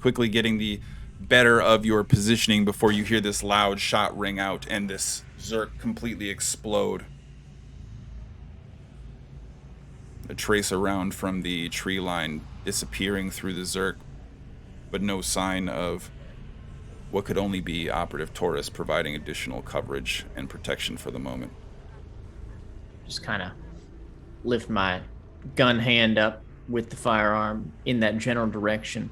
Quickly getting the better of your positioning before you hear this loud shot ring out and this Zerk completely explode. A trace around from the tree line disappearing through the Zerk, but no sign of what could only be Operative Taurus providing additional coverage and protection for the moment. Just kind of lift my gun hand up with the firearm in that general direction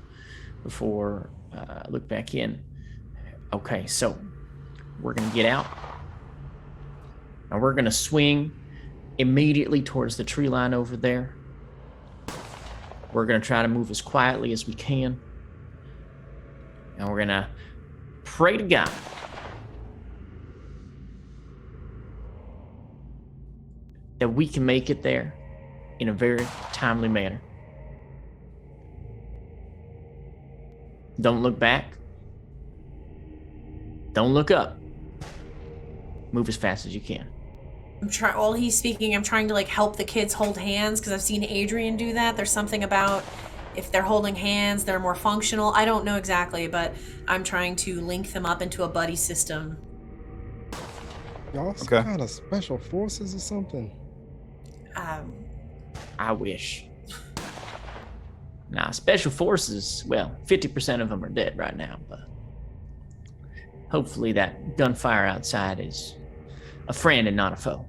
before I look back in. Okay, so we're going to get out. And we're going to swing immediately towards the tree line over there. We're going to try to move as quietly as we can. And we're gonna pray to God that we can make it there in a very timely manner. Don't look back. Don't look up. Move as fast as you can. While he's speaking, I'm trying to like help the kids hold hands because I've seen Adrian do that. There's something about if they're holding hands, they're more functional. I don't know exactly, but I'm trying to link them up into a buddy system. Y'all some Okay. kind of special forces or something? I wish. Nah, special forces, well, 50% of them are dead right now, but hopefully that gunfire outside is a friend and not a foe.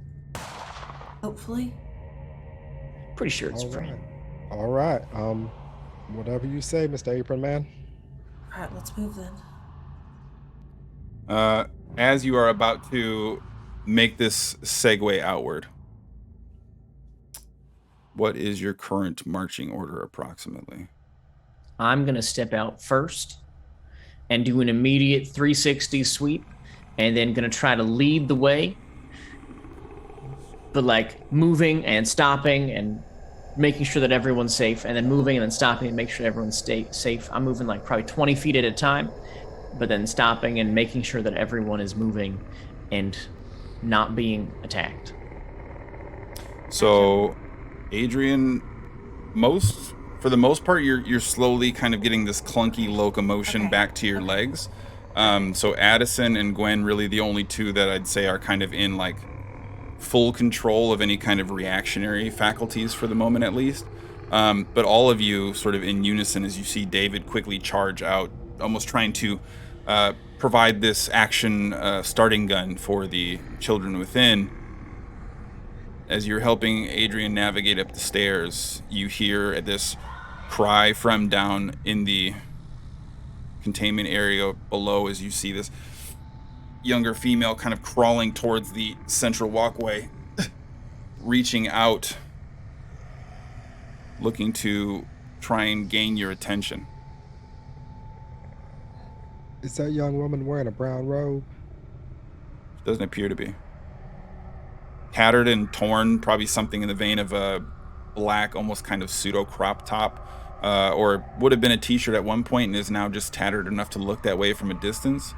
Hopefully. Pretty sure it's a All friend. right. All right. Whatever you say, Mr. Apron Man. All right, let's move then. As you are about to make this segue outward, what is your current marching order approximately? I'm going to step out first and do an immediate 360 sweep, and then going to try to lead the way, but like moving and stopping and making sure that everyone's safe, and then moving and then stopping and make sure everyone's safe. I'm moving like probably 20 feet at a time, but then stopping and making sure that everyone is moving and not being attacked. So, Adrian, for the most part, you're slowly kind of getting this clunky locomotion Okay. back to your legs. So Addison and Gwen really the only two that I'd say are kind of in like full control of any kind of reactionary faculties for the moment, at least. But all of you sort of in unison as you see David quickly charge out, almost trying to provide this action starting gun for the children within. As you're helping Adrian navigate up the stairs, you hear this cry from down in the containment area below as you see this younger female kind of crawling towards the central walkway, reaching out, looking to try and gain your attention. Is that young woman wearing a brown robe? Doesn't appear to be. Tattered and torn, probably something in the vein of a black, almost kind of pseudo crop top, or would have been a t-shirt at one point and is now just tattered enough to look that way from a distance.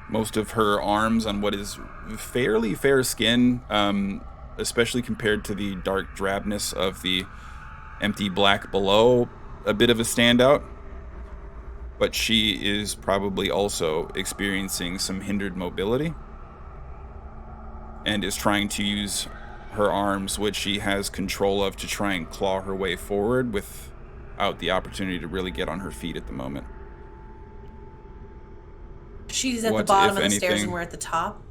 Most of her arms on what is fairly fair skin, especially compared to the dark drabness of the empty black below, a bit of a standout. But she is probably also experiencing some hindered mobility and is trying to use her arms, which she has control of, to try and claw her way forward without the opportunity to really get on her feet at the moment. She's at What, the bottom if of the stairs anything- and we're at the top.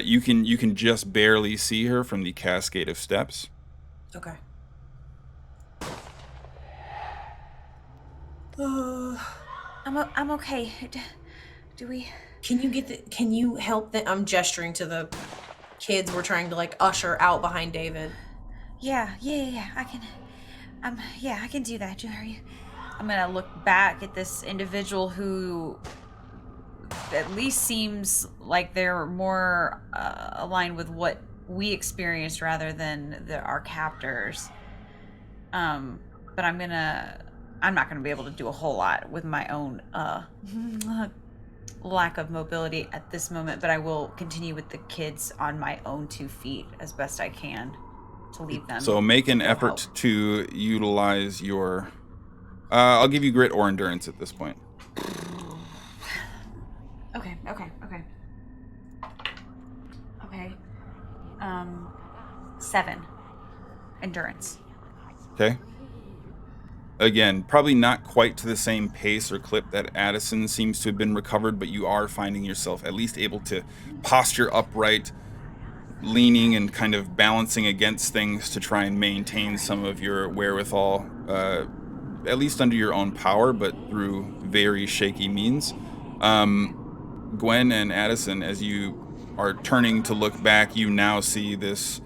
You can just barely see her from the cascade of steps. Okay. I'm okay. Do we? Can you help the? I'm gesturing to the kids we're trying to like usher out behind David. Yeah. I can. Yeah, I can do that. I'm gonna look back at this individual who at least seems like they're more aligned with what we experienced rather than our captors. But I'm not gonna be able to do a whole lot with my own lack of mobility at this moment, but I will continue with the kids on my own 2 feet as best I can to leave them. So make an no effort help. to utilize your... I'll give you grit or endurance at this point. Okay. 7 endurance. Okay. Again, probably not quite to the same pace or clip that Addison seems to have been recovered, but you are finding yourself at least able to posture upright, leaning and kind of balancing against things to try and maintain some of your wherewithal, at least under your own power, but through very shaky means. Gwen and Addison, as you are turning to look back, you now see this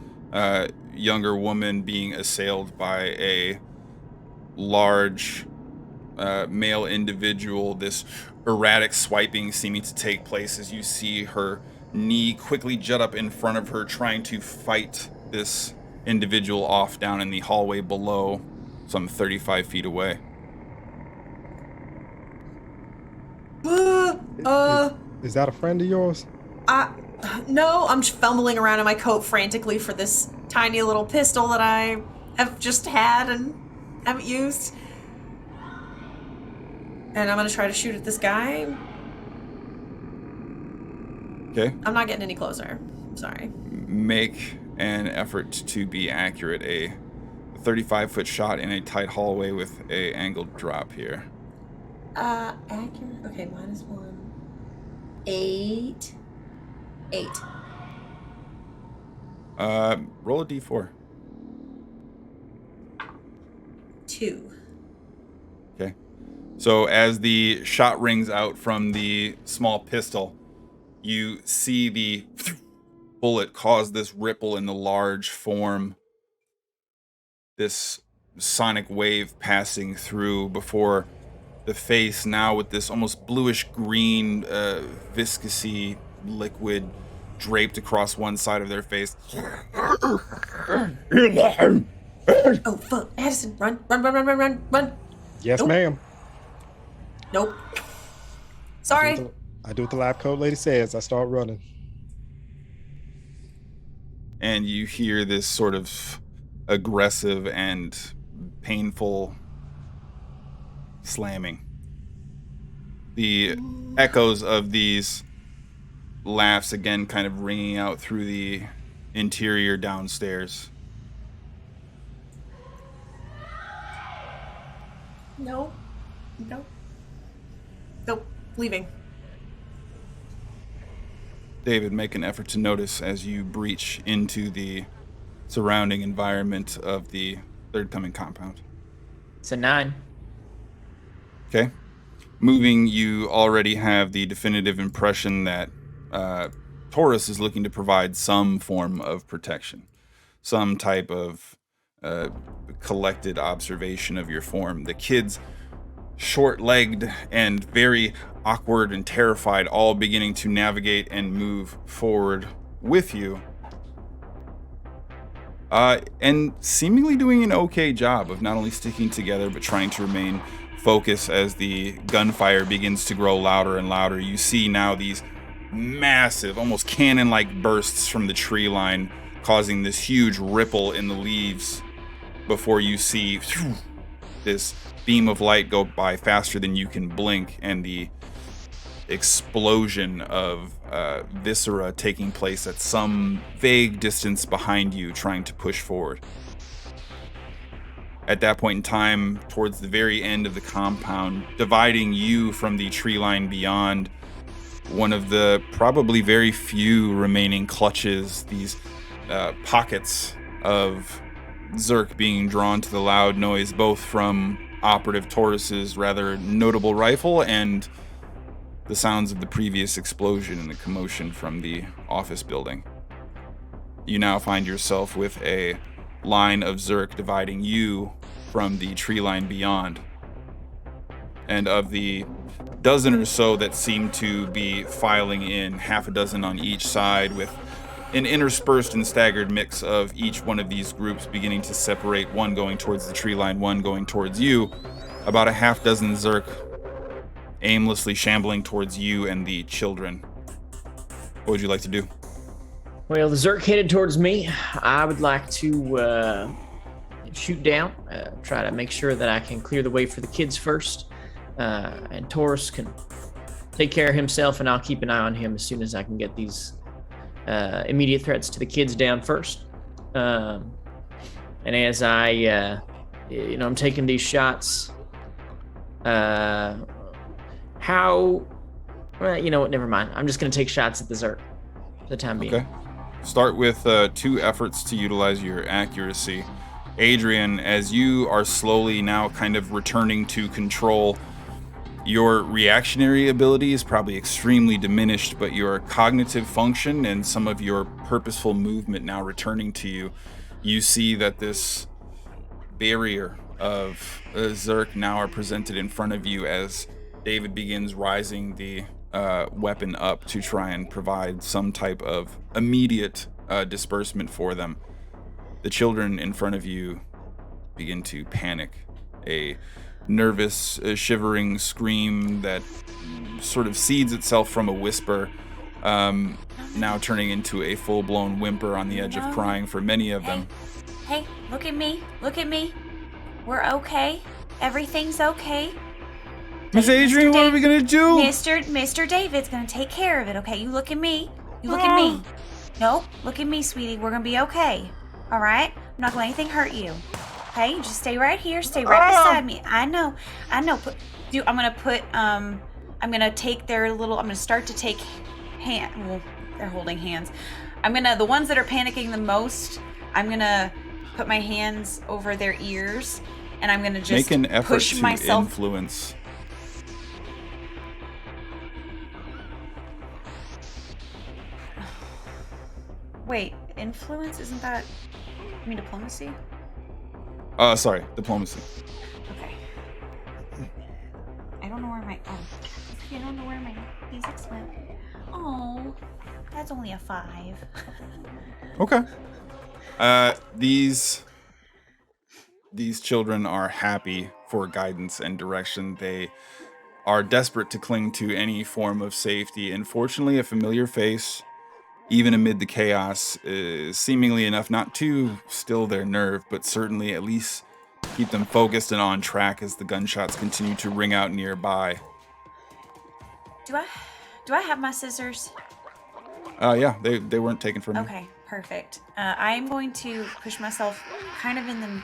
younger woman being assailed by a large male individual, this erratic swiping seeming to take place as you see her knee quickly jut up in front of her, trying to fight this individual off down in the hallway below, some 35 feet away. Is that a friend of yours? No, I'm fumbling around in my coat frantically for this tiny little pistol that I have just had and haven't used. And I'm gonna try to shoot at this guy. Okay. I'm not getting any closer. Sorry. Make an effort to be accurate. A 35-foot shot in a tight hallway with a angled drop here. Accurate. Okay, -1. 8. 8. Roll a d4. 2. Okay. So as the shot rings out from the small pistol, you see the bullet cause this ripple in the large form, this sonic wave passing through before the face, now with this almost bluish green viscousy liquid draped across one side of their face. Oh, fuck. Addison, run. Yes, Nope. ma'am. Nope. Sorry. I do what the lab coat lady says. I start running. And you hear this sort of aggressive and painful slamming. The echoes of these laughs again kind of ringing out through the interior downstairs. No. Leaving. David, make an effort to notice as you breach into the surrounding environment of the third coming compound. It's a 9. Okay. Moving, you already have the definitive impression that Taurus is looking to provide some form of protection, some type of collected observation of your form. The kids, short-legged and very awkward and terrified, all beginning to navigate and move forward with you. And seemingly doing an okay job of not only sticking together, but trying to remain focused as the gunfire begins to grow louder and louder. You see now these massive, almost cannon-like bursts from the tree line, causing this huge ripple in the leaves before you see this beam of light go by faster than you can blink, and the explosion of viscera taking place at some vague distance behind you, trying to push forward. At that point in time, towards the very end of the compound, dividing you from the tree line beyond, one of the probably very few remaining clutches, these pockets of Zerk being drawn to the loud noise, both from Operative Taurus's rather notable rifle and the sounds of the previous explosion and the commotion from the office building. You now find yourself with a line of Zerk dividing you from the tree line beyond. And of the dozen or so that seem to be filing in, half a dozen on each side, with an interspersed and staggered mix of each one of these groups beginning to separate, one going towards the tree line, one going towards you, about a half dozen Zerk aimlessly shambling towards you and the children. What would you like to do? Well, the Zerk headed towards me. I would like to shoot down, try to make sure that I can clear the way for the kids first. And Taurus can take care of himself, and I'll keep an eye on him as soon as I can get these immediate threats to the kids down first. And as I'm taking these shots, well, you know what, never mind. I'm just going to take shots at the Zerk for the time being. Okay. Start with 2 efforts to utilize your accuracy. Adrian, as you are slowly now kind of returning to control, your reactionary ability is probably extremely diminished, but your cognitive function and some of your purposeful movement now returning to you. You see that this barrier of Zerk now are presented in front of you as David begins rising the weapon up to try and provide some type of immediate disbursement for them. The children in front of you begin to panic. A nervous, shivering scream that sort of seeds itself from a whisper, now turning into a full-blown whimper on the edge of crying for many of them. Hey, look at me. Look at me. We're okay. Everything's okay. Miss Adrian, what are we gonna do? Mr. David's gonna take care of it, okay? You look at me. You look at me. Nope, look at me, sweetie. We're gonna be okay. All right? I'm not gonna let anything hurt you. Okay? You just stay right here. Stay right beside me. I know. I'm gonna take their little. I'm gonna start to take Well, they're holding hands. The ones that are panicking the most. I'm gonna put my hands over their ears, and I'm gonna just make an effort push to myself. influence. Wait, influence? Isn't that? You mean diplomacy? Sorry, diplomacy. Okay. I don't know where my physics went. Oh, that's only a 5. Okay. These children are happy for guidance and direction. They are desperate to cling to any form of safety, and fortunately a familiar face, even amid the chaos, is seemingly enough not to still their nerve, but certainly at least keep them focused and on track as the gunshots continue to ring out nearby. Do I have my scissors? Yeah, they weren't taken from me. Okay, perfect. I'm going to push myself kind of in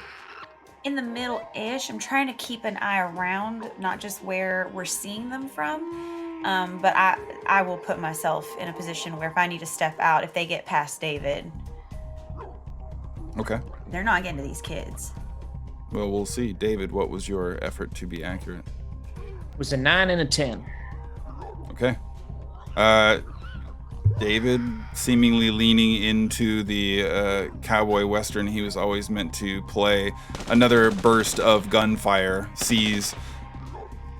the middle-ish. I'm trying to keep an eye around, not just where we're seeing them from. But I will put myself in a position where if I need to step out, if they get past David. Okay. They're not getting to these kids. Well, we'll see. David, what was your effort to be accurate? It was a 9 and a 10. Okay. David, seemingly leaning into the cowboy western he was always meant to play, another burst of gunfire sees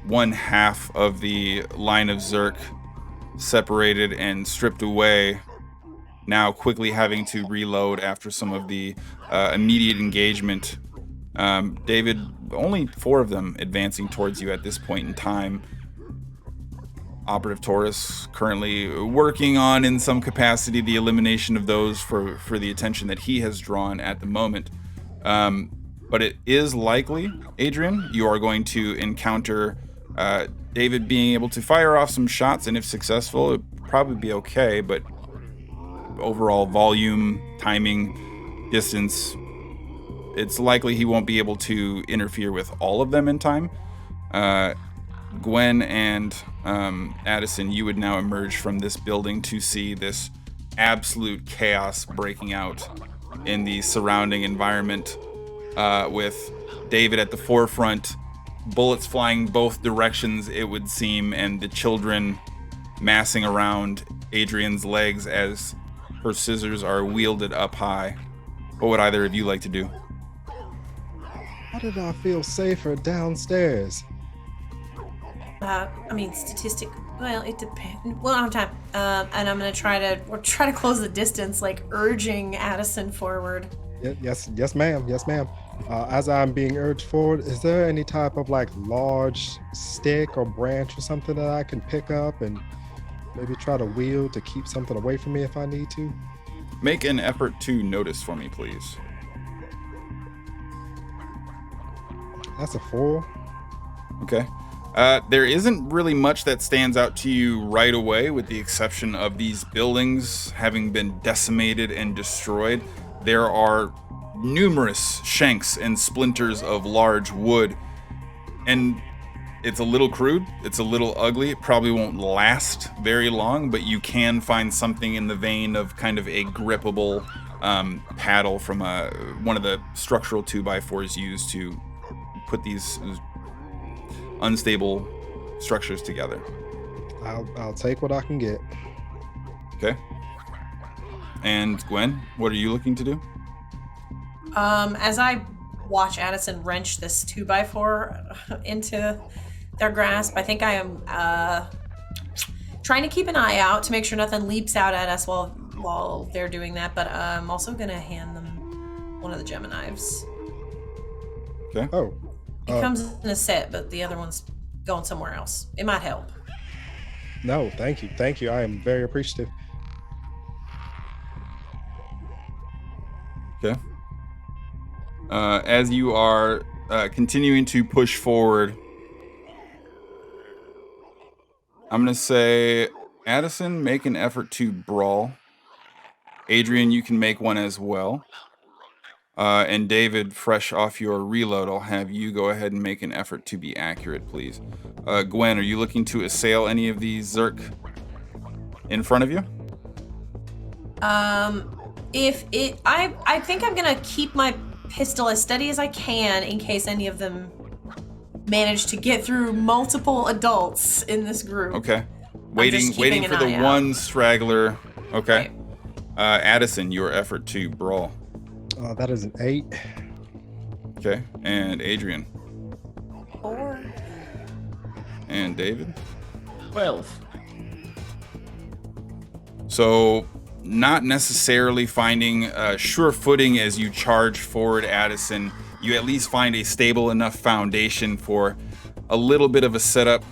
one half of the line of Zerk separated and stripped away, now quickly having to reload after some of the immediate engagement. David, only 4 of them advancing towards you at this point in time. Operative Taurus currently working on, in some capacity, the elimination of those for the attention that he has drawn at the moment. But it is likely, Adrian, you are going to encounter David being able to fire off some shots, and if successful, it would probably be okay, but overall volume, timing, distance, it's likely he won't be able to interfere with all of them in time. Gwen and Addison, you would now emerge from this building to see this absolute chaos breaking out in the surrounding environment, with David at the forefront, bullets flying both directions, it would seem, and the children massing around Adrian's legs as her scissors are wielded up high. What would either of you like to do? How did I feel safer downstairs? Well, it depends. Well, on time. And I'm gonna try to close the distance, like urging Addison forward. Yes, ma'am. As I'm being urged forward, is there any type of like large stick or branch or something that I can pick up and maybe try to wield to keep something away from me if I need to? Make an effort to notice for me, please. That's a 4. Okay. There isn't really much that stands out to you right away, with the exception of these buildings having been decimated and destroyed. There are numerous shanks and splinters of large wood, and it's a little crude, it's a little ugly, it probably won't last very long, but you can find something in the vein of kind of a grippable paddle from one of the structural 2x4s used to put these unstable structures together. I'll take what I can get. Okay. And Gwen, what are you looking to do? As I watch Addison wrench this 2x4 into their grasp. I think I am trying to keep an eye out to make sure nothing leaps out at us while they're doing that, but I'm also going to hand them one of the Gemma knives. Okay. Oh. It comes in a set, but the other one's going somewhere else. It might help. No, thank you. Thank you. I am very appreciative. Okay. As you are continuing to push forward, I'm going to say, Addison, make an effort to brawl. Adrian, you can make one as well. And David, fresh off your reload, I'll have you go ahead and make an effort to be accurate, please. Gwen, are you looking to assail any of these Zerk in front of you? I think I'm gonna keep my pistol as steady as I can in case any of them manage to get through multiple adults in this group. Okay. Waiting for the one straggler. Okay. Addison, your effort to brawl. That is an 8. Okay. And Adrian. 4. And David. 12. So, not necessarily finding sure footing as you charge forward, Addison. You at least find a stable enough foundation for a little bit of a setup,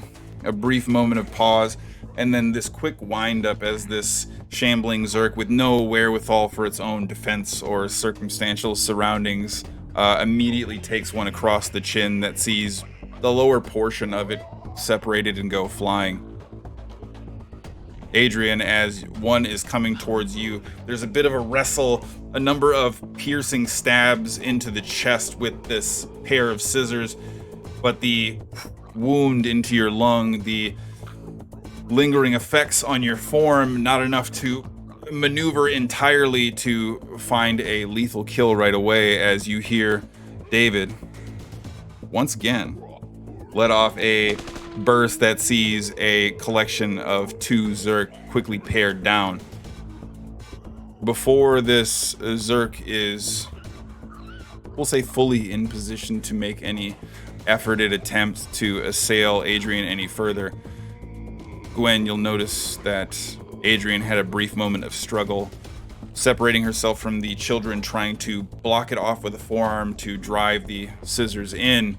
a brief moment of pause, and then this quick wind up as this shambling Zerk with no wherewithal for its own defense or circumstantial surroundings immediately takes one across the chin that sees the lower portion of it separated and go flying. Adrian, as one is coming towards you, there's a bit of a wrestle, a number of piercing stabs into the chest with this pair of scissors, but the wound into your lung, the lingering effects on your form, not enough to maneuver entirely to find a lethal kill right away as you hear David, once again, let off a burst that sees a collection of 2 Zerk quickly pared down. Before this Zerk is, we'll say, fully in position to make any efforted attempt to assail Adrian any further, Gwen, you'll notice that Adrian had a brief moment of struggle, separating herself from the children, trying to block it off with a forearm to drive the scissors in.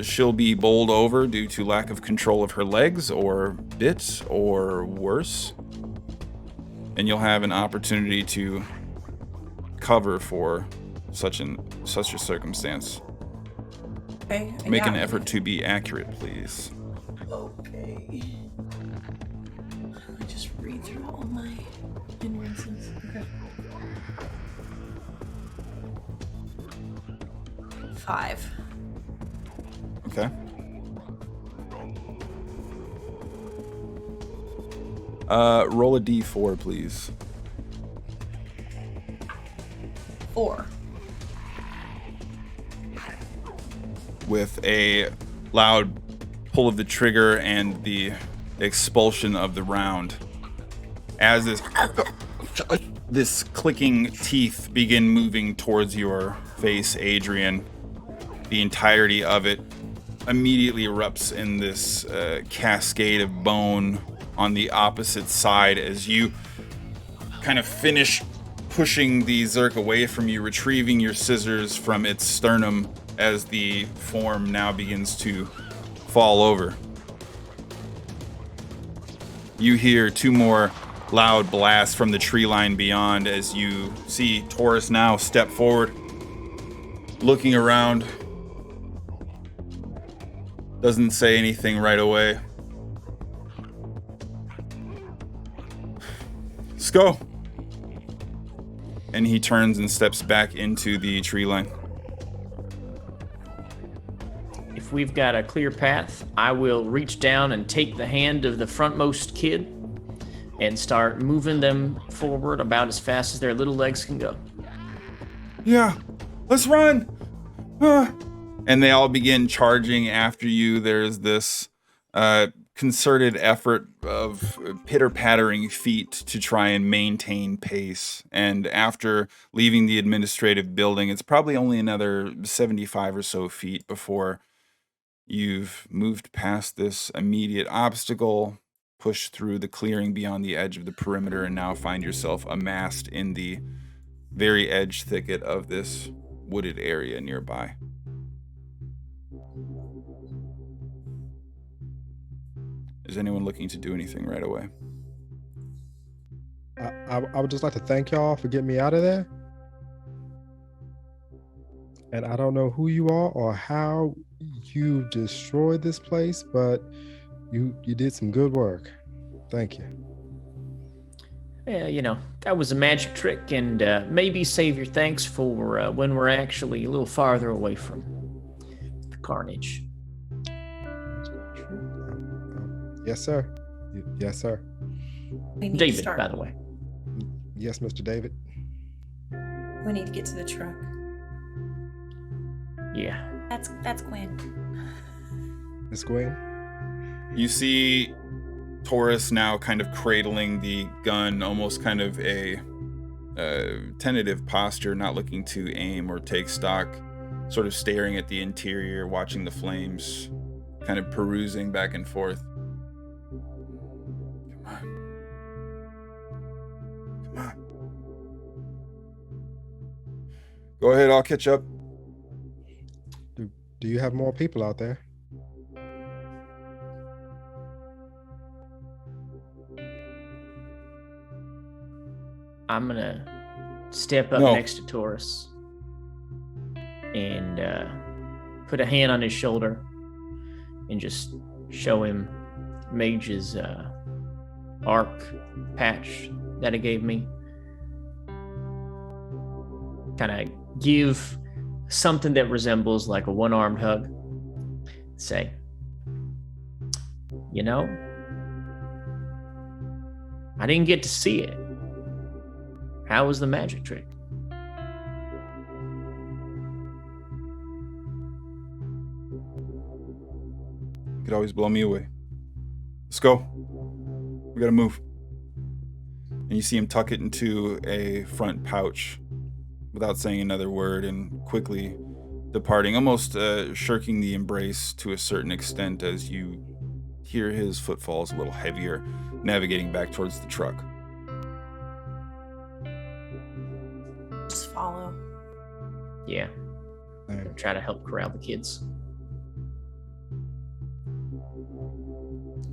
She'll be bowled over due to lack of control of her legs, or bit, or worse. And you'll have an opportunity to cover for such a circumstance. Okay. Make an effort to be accurate, please. Okay. Let me just read through all my hindrances. Okay. 5. Okay. Roll a d4, please. 4. With a loud pull of the trigger and the expulsion of the round, as this clicking teeth begin moving towards your face, Adrian, the entirety of it immediately erupts in this cascade of bone on the opposite side as you kind of finish pushing the Zerk away from you, retrieving your scissors from its sternum as the form now begins to fall over. You hear 2 more loud blasts from the tree line beyond as you see Taurus now step forward, looking around. Doesn't say anything right away. Let's go. And he turns and steps back into the tree line. If we've got a clear path, I will reach down and take the hand of the frontmost kid and start moving them forward about as fast as their little legs can go. Yeah, let's run. And they all begin charging after you. There's this kind concerted effort of pitter-pattering feet to try and maintain pace. And after leaving the administrative building, it's probably only another 75 or so feet before you've moved past this immediate obstacle, pushed through the clearing beyond the edge of the perimeter, and now find yourself amassed in the very edge thicket of this wooded area nearby. Is anyone looking to do anything right away? I would just like to thank y'all for getting me out of there. And I don't know who you are or how you destroyed this place, but you did some good work. Thank you. Yeah, that was a magic trick, and maybe save your thanks for when we're actually a little farther away from the carnage. Yes, sir. Yes, sir. We need to David, start. by the way. Yes, Mr. David. We need to get to the truck. Yeah. That's Gwen. Miss Gwen. You see Taurus now kind of cradling the gun, almost kind of a tentative posture, not looking to aim or take stock, sort of staring at the interior, watching the flames, kind of perusing back and forth. Come on. Go ahead, I'll catch up. Do you have more people out there? I'm gonna step up No. next to Taurus and put a hand on his shoulder and just show him Mage's arc patch that he gave me. Kind of give something that resembles like a one-armed hug. Say, I didn't get to see it. How was the magic trick? You could always blow me away. Let's go. We gotta move. And you see him tuck it into a front pouch without saying another word and quickly departing, almost shirking the embrace to a certain extent as you hear his footfalls a little heavier, navigating back towards the truck. Just follow. Yeah, Same. try to help corral the kids.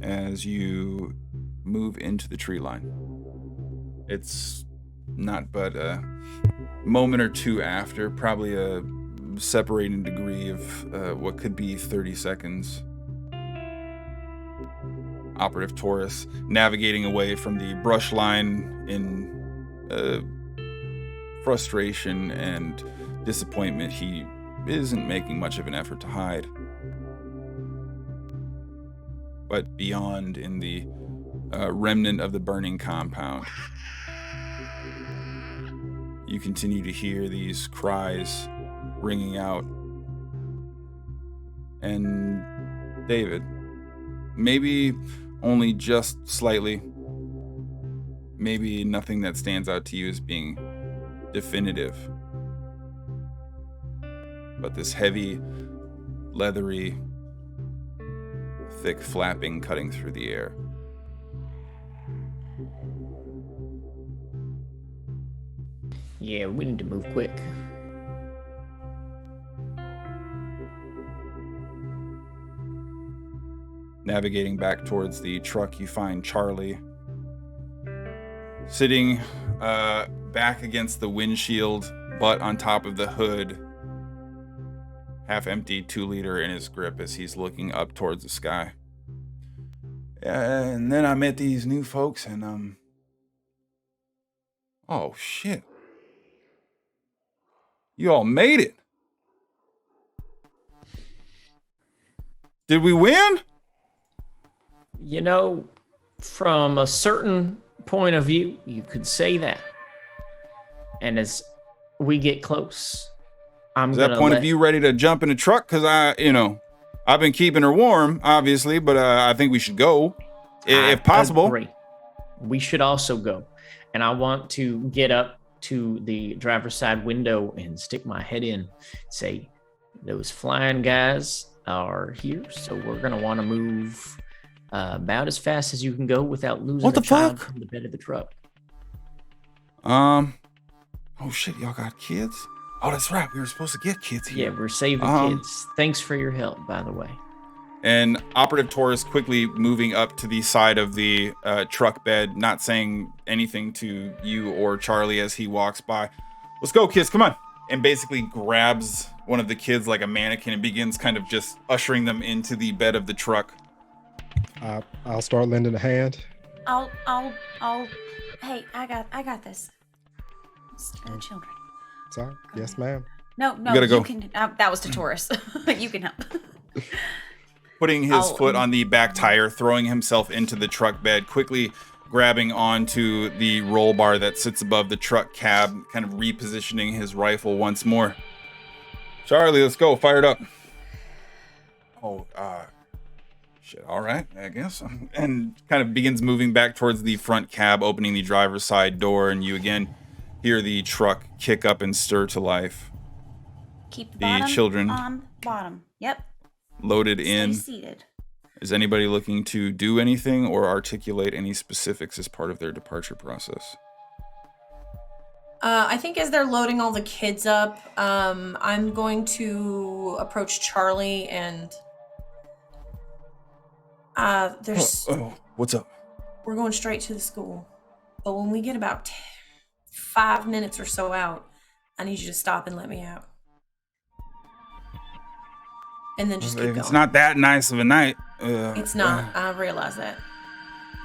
As you move into the tree line, it's not but a moment or two after, probably a separating degree of what could be 30 seconds. Operative Taurus navigating away from the brush line in frustration and disappointment. He isn't making much of an effort to hide. But beyond, in the remnant of the burning compound, you continue to hear these cries ringing out. And David, maybe only just slightly, maybe nothing that stands out to you as being definitive, but this heavy, leathery, thick flapping cutting through the air. Yeah, we need to move quick. Navigating back towards the truck, you find Charlie sitting back against the windshield, butt on top of the hood, half empty 2-liter in his grip as he's looking up towards the sky. And then I met these new folks and oh shit. You all made it. Did we win? From a certain point of view, you could say that. And as we get close, I'm Is gonna that point of view ready to jump in a truck? Because I I've been keeping her warm, obviously, but I think we should go, if possible. Agree. We should also go. And I want to get up to the driver's side window and stick my head in, say, those flying guys are here, so we're going to want to move about as fast as you can go without losing What the child fuck? from the bed of the truck. Oh shit, y'all got kids? Oh, that's right. We were supposed to get kids here. Yeah, we're saving kids. Thanks for your help, by the way. And Operative Taurus quickly moving up to the side of the truck bed, not saying anything to you or Charlie as he walks by. Let's go, kids, come on. And basically grabs one of the kids like a mannequin and begins kind of just ushering them into the bed of the truck. I'll start lending a hand. I'll. Hey, I got this. It's for the children. Sorry. Yes, ma'am. No, You gotta go. you can. That was to Taurus. You can help. Putting his foot on the back tire, throwing himself into the truck bed, quickly grabbing onto the roll bar that sits above the truck cab, kind of repositioning his rifle once more. Charlie, let's go. Fire it up. Oh, shit. All right, I guess. And kind of begins moving back towards the front cab, opening the driver's side door, and you again hear the truck kick up and stir to life. Keep the The bottom children on bottom. Yep. Loaded Stay in. seated. Is anybody looking to do anything or articulate any specifics as part of their departure process? I think as they're loading all the kids up, I'm going to approach Charlie and there's What's up? we're going straight to the school. But when we get about 5 minutes or so out, I need you to stop and let me out. And then just keep going. It's not that nice of a night. It's not. I realize that.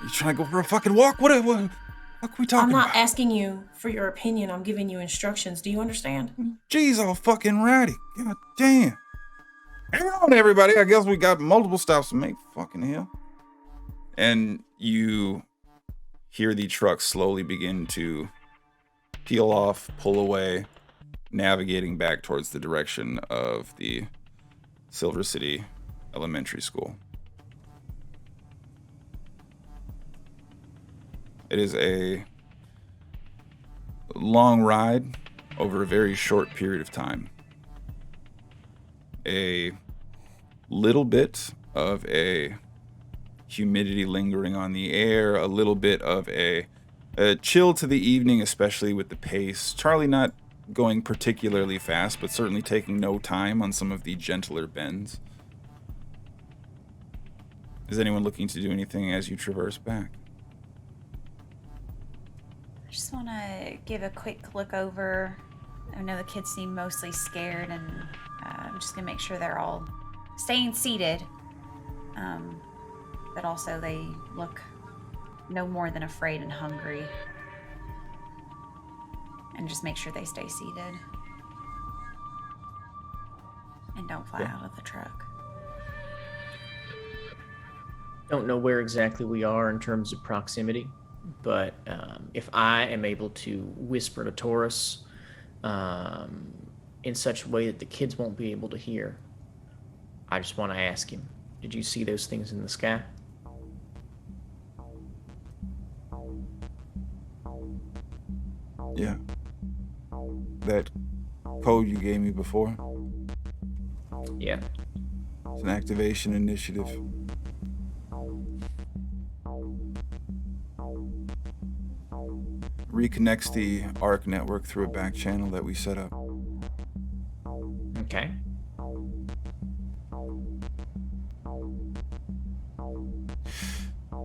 You trying to go for a fucking walk? What are we talking I'm not about? asking you for your opinion. I'm giving you instructions. Do you understand? Jeez, all fucking ratty. God damn. Hang on, everybody. I guess we got multiple stops to make. Fucking hell. And you hear the truck slowly begin to peel off, pull away, navigating back towards the direction of the Silver City Elementary School. It is a long ride over a very short period of time. A little bit of a humidity lingering on the air, a little bit of a chill to the evening, especially with the pace. Charlie not going particularly fast, but certainly taking no time on some of the gentler bends. Is anyone looking to do anything as you traverse back? I just want to give a quick look over. I know the kids seem mostly scared, and I'm just gonna make sure they're all staying seated. But also they look no more than afraid and hungry. And just make sure they stay seated. And don't fly out of the truck. Don't know where exactly we are in terms of proximity, but if I am able to whisper to Taurus in such a way that the kids won't be able to hear, I just want to ask him, did you see those things in the sky? Yeah. That code you gave me before. Yeah. It's an activation initiative. Reconnects the ARC network through a back channel that we set up. Okay.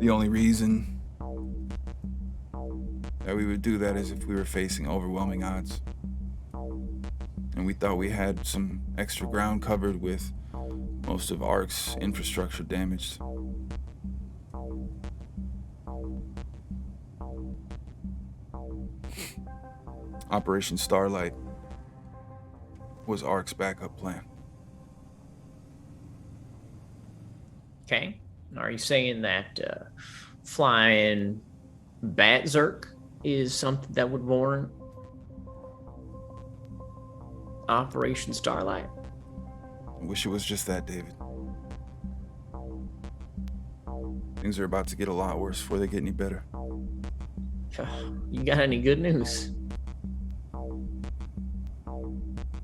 The only reason that we would do that is if we were facing overwhelming odds. And we thought we had some extra ground covered with most of ARC's infrastructure damaged. Operation Starlight was ARC's backup plan. Okay. Are you saying that flying bat zerk is something that would warrant Operation Starlight? I wish it was just that, David. Things are about to get a lot worse before they get any better. You got any good news? I'm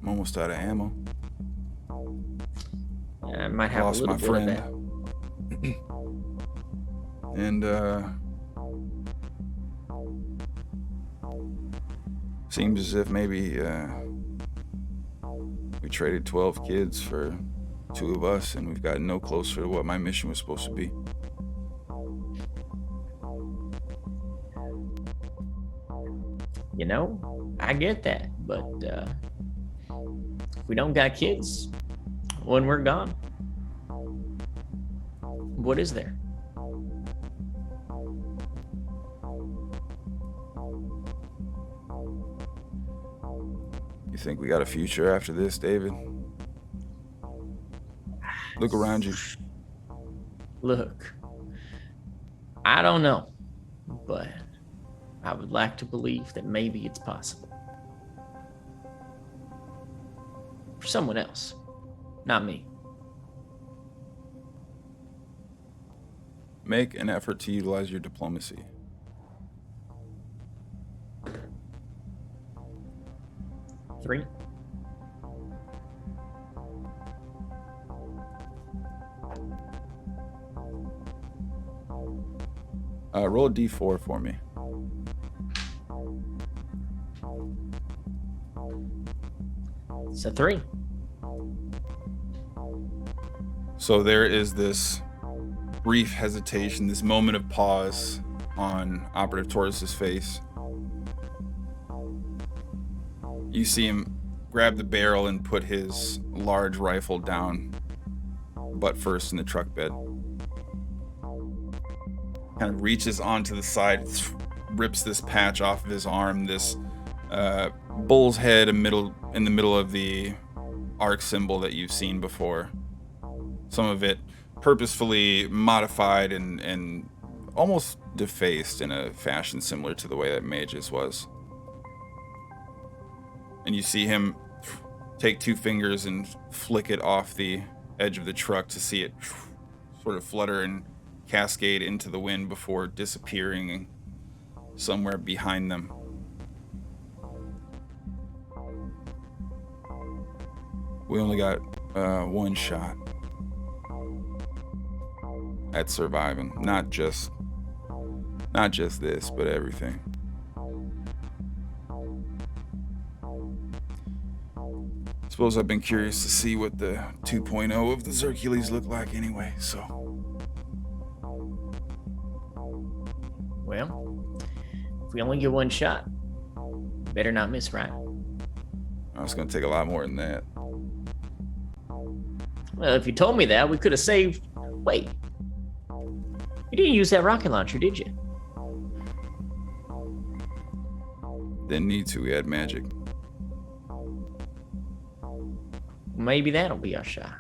almost out of ammo. I might have Lost a my little bit friend. of that. And seems as if maybe we traded 12 kids for 2 of us, and we've gotten no closer to what my mission was supposed to be. You know, I get that, but if we don't got kids when we're gone, what is there? You think we got a future after this, David? Look around you. Look, I don't know, but I would like to believe that maybe it's possible. For someone else, not me. Make an effort to utilize your diplomacy. Three. Roll a d4 for me. It's a 3. So there is this brief hesitation, this moment of pause on Operative Taurus's face. You see him grab the barrel and put his large rifle down, butt first in the truck bed. Kind of reaches onto the side, rips this patch off of his arm, this bull's head in the middle of the arc symbol that you've seen before. Some of it purposefully modified and almost defaced in a fashion similar to the way that Mage's was. And you see him take 2 fingers and flick it off the edge of the truck to see it sort of flutter and cascade into the wind before disappearing somewhere behind them. We only got 1 shot at surviving. Not just this, but everything. Suppose I've been curious to see what the 2.0 of the Xercules look like anyway, so. Well, if we only get 1 shot, better not miss, right? It's gonna take a lot more than that. Well, if you told me that, we could have saved... Wait. You didn't use that rocket launcher, did you? Didn't need to, we had magic. Maybe that'll be our shot.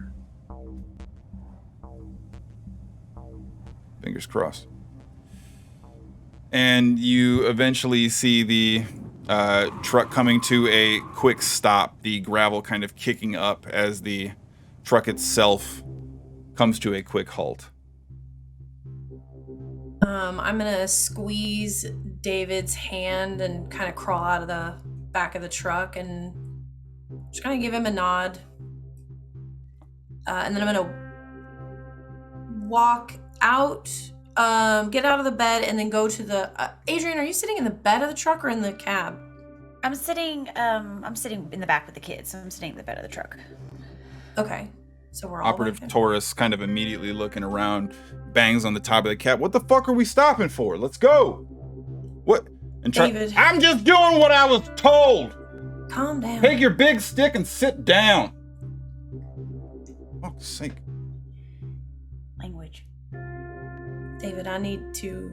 Fingers crossed. And you eventually see the truck coming to a quick stop, the gravel kind of kicking up as the truck itself comes to a quick halt. I'm gonna squeeze David's hand and kind of crawl out of the back of the truck and just kind of give him a nod. And then I'm gonna walk out, get out of the bed, and then go to the. Adrian, are you sitting in the bed of the truck or in the cab? I'm sitting in the back with the kids. So I'm sitting in the bed of the truck. Okay, so we're all Operative working. Taurus kind of immediately looking around, bangs on the top of the cab. What the fuck are we stopping for? Let's go. What? And David. I'm just doing what I was told. Calm down. Take your big stick and sit down. Oh, sake. Language. David, I need to.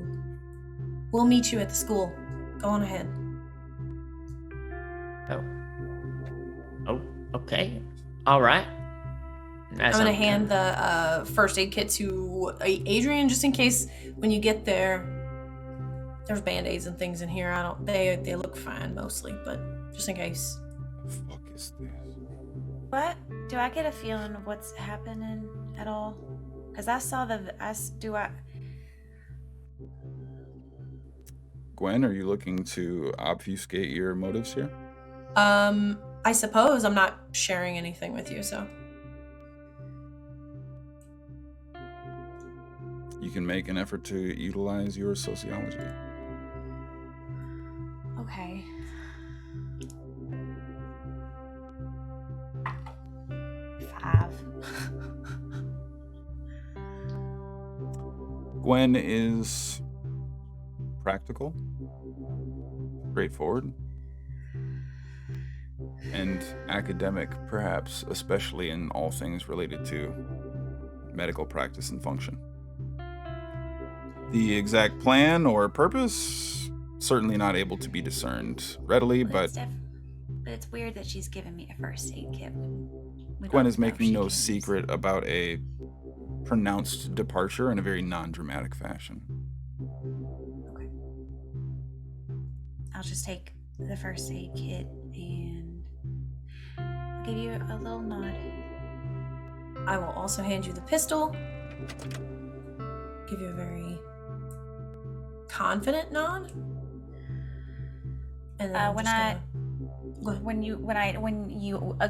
We'll meet you at the school. Go on ahead. Oh, okay. All right. I'm gonna hand the first aid kit to Adrian just in case when you get there. There's band-aids and things in here. They look fine mostly, but just in case. The fuck is this? What? Do I get a feeling of what's happening at all? Because I saw Gwen, are you looking to obfuscate your motives here? I suppose I'm not sharing anything with you, so. You can make an effort to utilize your sociology. Okay. Five. Gwen is practical, straightforward, and academic, perhaps, especially in all things related to medical practice and function. The exact plan or purpose, certainly not able to be discerned readily, but it's weird that she's giving me a first aid kit. Gwen is making no secret about a pronounced departure in a very non-dramatic fashion. Okay. I'll just take the first aid kit and I'll give you a little nod. I will also hand you the pistol. Give you a very confident nod. And then when you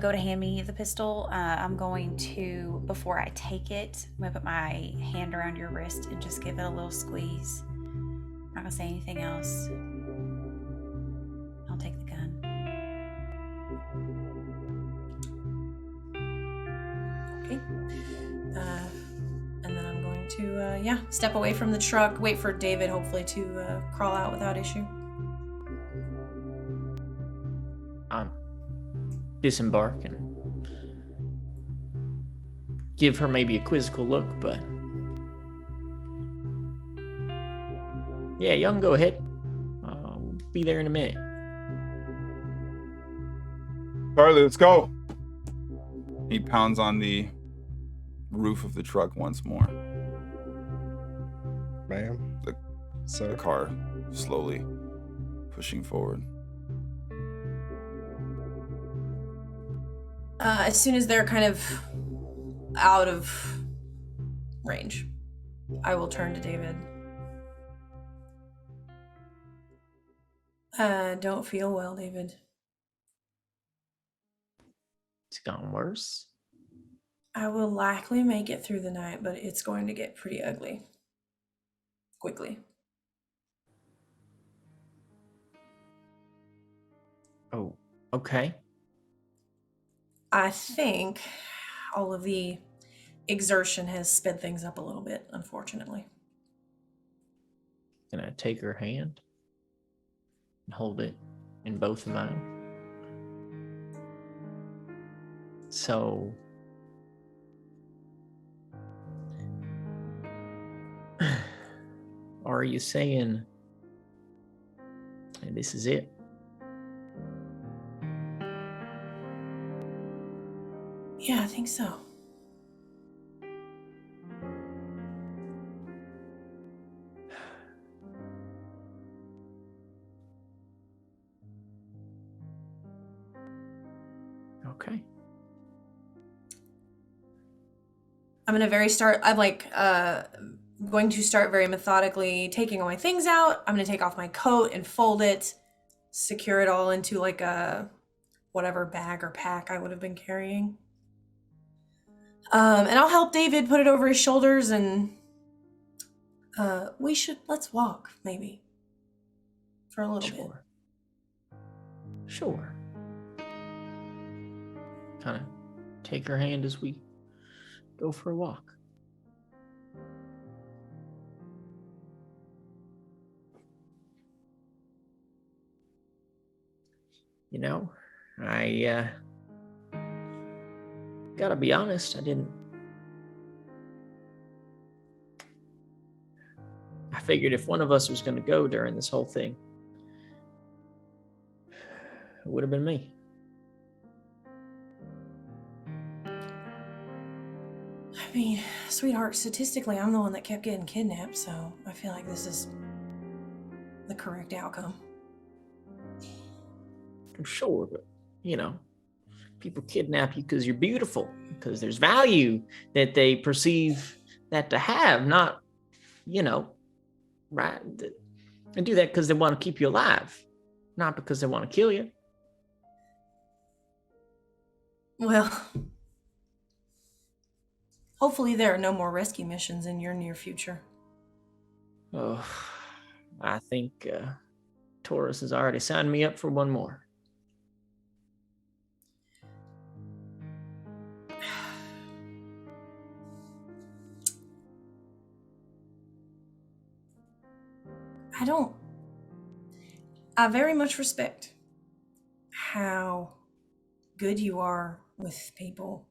go to hand me the pistol, I'm going to, before I take it, I'm gonna put my hand around your wrist and just give it a little squeeze. I'm not gonna say anything else. I'll take the gun. Okay. And then I'm going to, step away from the truck, wait for David, hopefully, to crawl out without issue. Disembark and give her maybe a quizzical look, but yeah, y'all can go ahead. I'll be there in a minute. Charlie, let's go. He pounds on the roof of the truck once more. Ma'am? The car slowly pushing forward. As soon as they're kind of out of range, I will turn to David. Don't feel well, David. It's gotten worse. I will likely make it through the night, but it's going to get pretty ugly. Quickly. Oh, okay. I think all of the exertion has sped things up a little bit, unfortunately. Can I take her hand and hold it in both of mine? So, are you saying this is it? Yeah, I think so. Okay. I'm going to start very methodically taking all my things out. I'm going to take off my coat and fold it, secure it all into like a whatever bag or pack I would have been carrying. And I'll help David put it over his shoulders, and let's walk, maybe. For a little bit. Sure. Kind of take her hand as we go for a walk. You know, I gotta be honest, I figured if one of us was gonna go during this whole thing, it would have been me. I mean, sweetheart, statistically, I'm the one that kept getting kidnapped, so I feel like this is the correct outcome. I'm sure, but, you know, people kidnap you because you're beautiful, because there's value that they perceive that to have, not, you know, right? And do that because they want to keep you alive, not because they want to kill you. Well, hopefully there are no more rescue missions in your near future. Oh, I think Taurus has already signed me up for one more. I very much respect how good you are with people.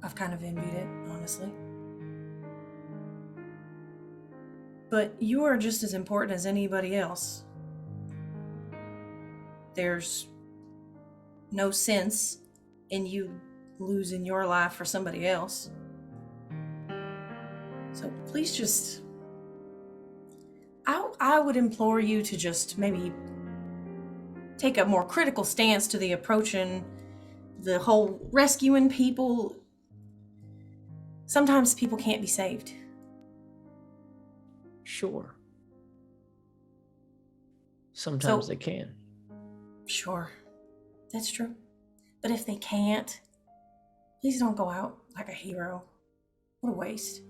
I've kind of envied it, honestly. But you are just as important as anybody else. There's no sense in you losing your life for somebody else. So please just... I would implore you to just maybe take a more critical stance to the approaching the whole rescuing people. Sometimes people can't be saved. Sure. Sometimes So- they can. Sure, that's true. But if they can't, please don't go out like a hero. What a waste.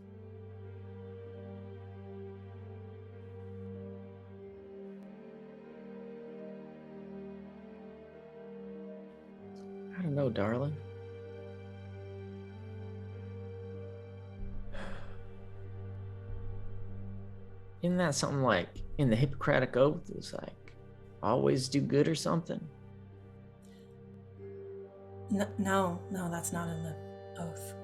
I don't know, darling. Isn't that something like in the Hippocratic Oath? It's like, always do good or something? No, that's not in the oath.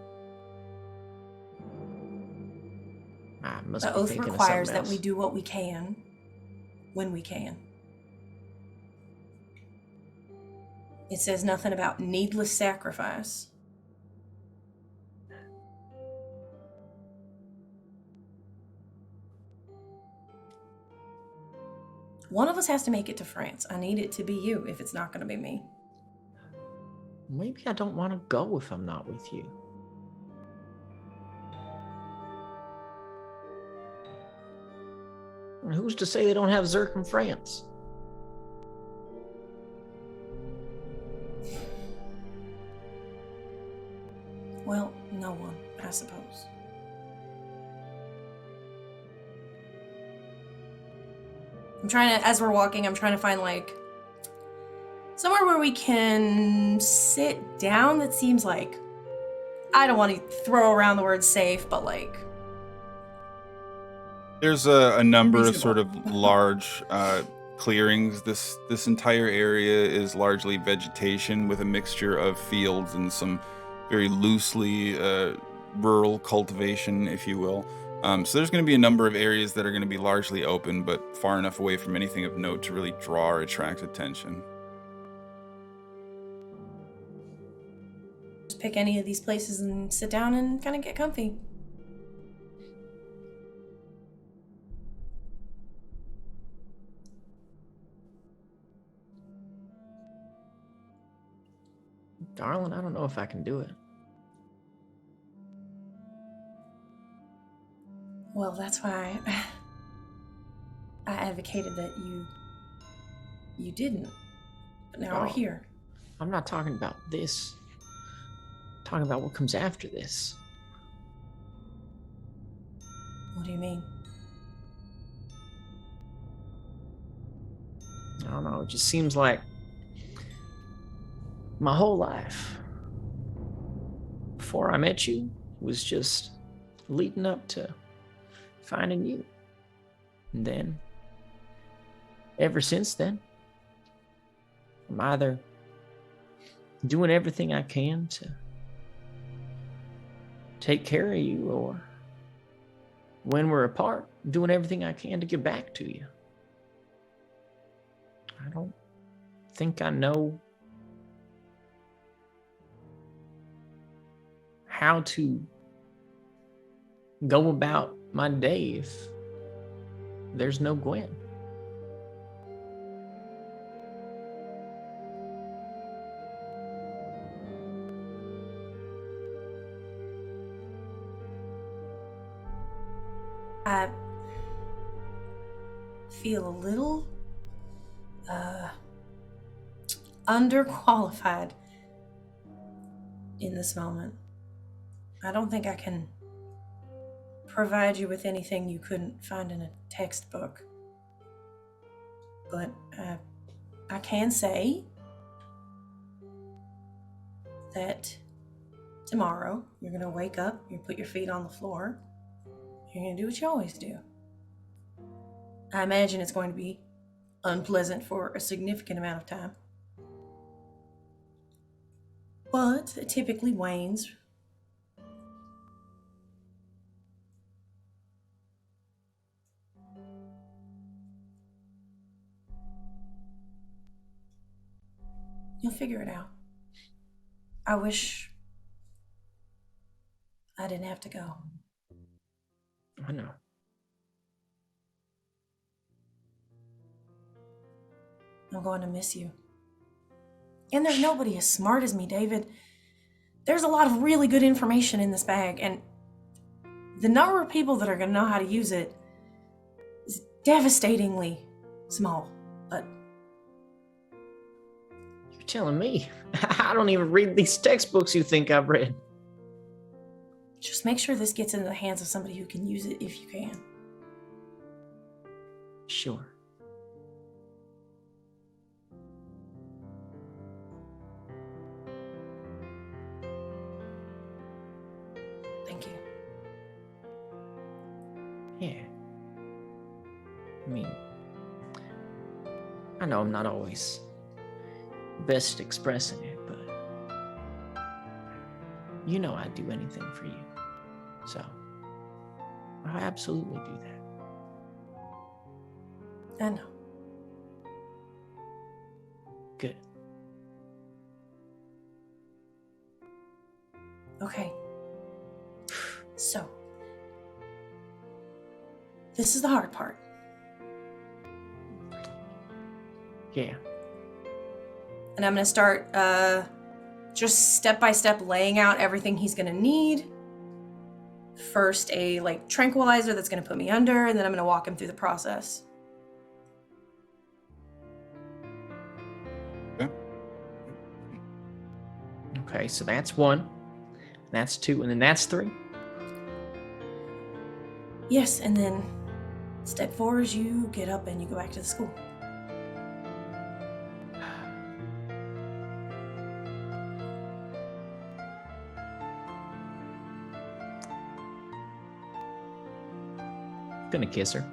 I must The be oath thinking requires of that something we else. do what we can, when we can. It says nothing about needless sacrifice. One of us has to make it to France. I need it to be you if it's not going to be me. Maybe I don't want to go if I'm not with you. And who's to say they don't have Zerk in France? Well, no one, I suppose. As we're walking, I'm trying to find like somewhere where we can sit down that seems like, I don't want to throw around the word safe, but like There's a number of reasonable. sort of large clearings. This entire area is largely vegetation with a mixture of fields and some very loosely rural cultivation, if you will. So there's going to be a number of areas that are going to be largely open, but far enough away from anything of note to really draw or attract attention. Just pick any of these places and sit down and kind of get comfy. Darling, I don't know if I can do it. Well, that's why I advocated that you didn't. But now we're Oh. here. I'm not talking about this. I'm talking about what comes after this. What do you mean? I don't know. It just seems like my whole life before I met you was just leading up to finding you. And then, ever since then, I'm either doing everything I can to take care of you, or when we're apart, doing everything I can to get back to you. I don't think I know how to go about my day if there's no Gwen. I feel a little underqualified in this moment. I don't think I can provide you with anything you couldn't find in a textbook. But I can say that tomorrow you're going to wake up, you put your feet on the floor, you're going to do what you always do. I imagine it's going to be unpleasant for a significant amount of time. But it typically wanes. You'll figure it out. I wish I didn't have to go. I know. I'm going to miss you. And there's nobody as smart as me, David. There's a lot of really good information in this bag, and the number of people that are going to know how to use it is devastatingly small. But You're telling me? I don't even read these textbooks you think I've read. just make sure this gets into the hands of somebody who can use it if you can. Sure. Thank you. Yeah. I mean, I know I'm not always best expressing it, but you know I'd do anything for you. So, I absolutely do that. I know. Good. Okay. So, this is the hard part. Yeah. And I'm going to start just step by step laying out everything he's going to need. First, a tranquilizer that's going to put me under, and then I'm going to walk him through the process. Okay, so that's 1. That's 2, and then that's 3. Yes, and then step 4 is you get up and you go back to the school. Gonna kiss her.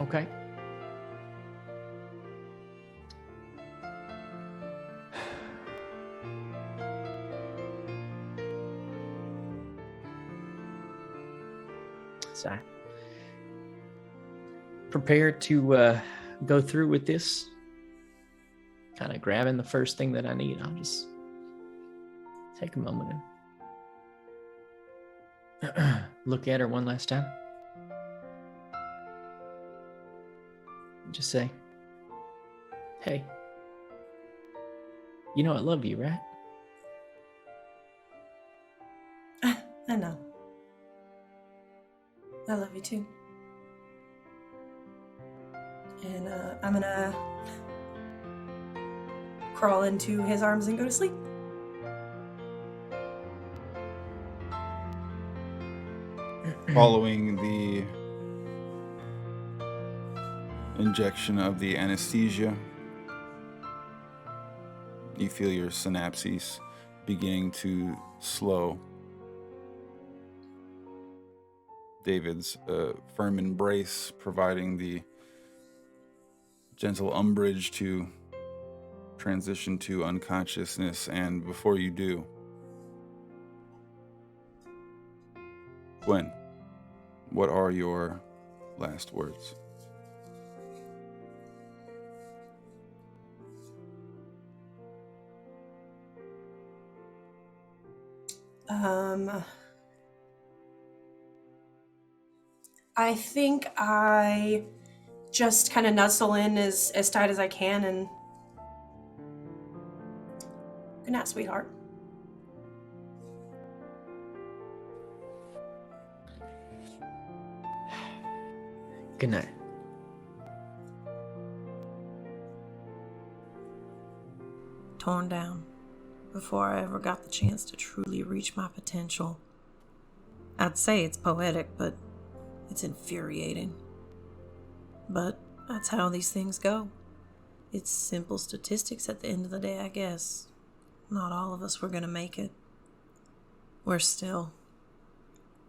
Okay. So I prepared to go through with this. Kind of grabbing the first thing that I need. I'll just take a moment and look at her one last time. Just say, hey, you know I love you, right? I know. I love you too. And I'm gonna crawl into his arms and go to sleep. Following the injection of the anesthesia, you feel your synapses beginning to slow. David's firm embrace providing the gentle umbrage to transition to unconsciousness, and before you do, Gwen, what are your last words? I think I just kind of nuzzle in as tight as I can and Good night, sweetheart. Good night. Torn down before I ever got the chance to truly reach my potential. I'd say it's poetic, but it's infuriating. But that's how these things go. It's simple statistics at the end of the day, I guess. Not all of us were gonna make it. Worse still,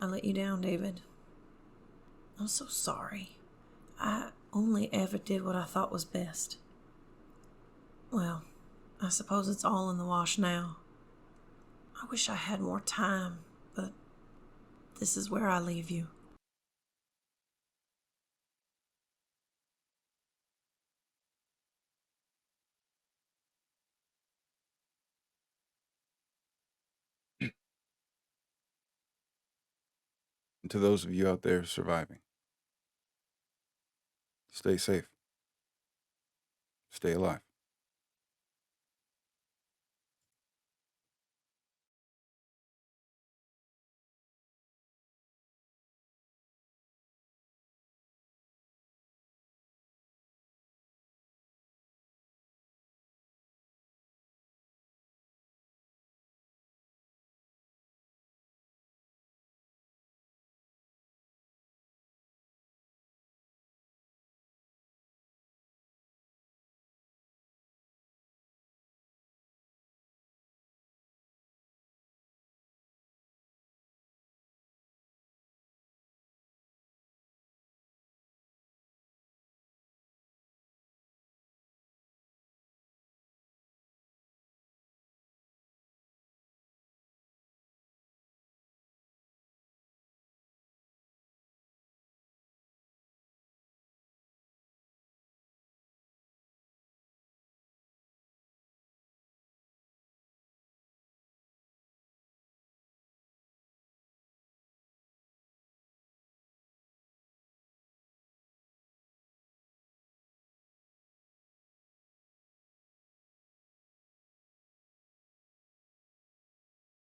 I let you down, David. I'm so sorry. I only ever did what I thought was best. Well, I suppose it's all in the wash now. I wish I had more time, but this is where I leave you. And to those of you out there surviving, stay safe, stay alive.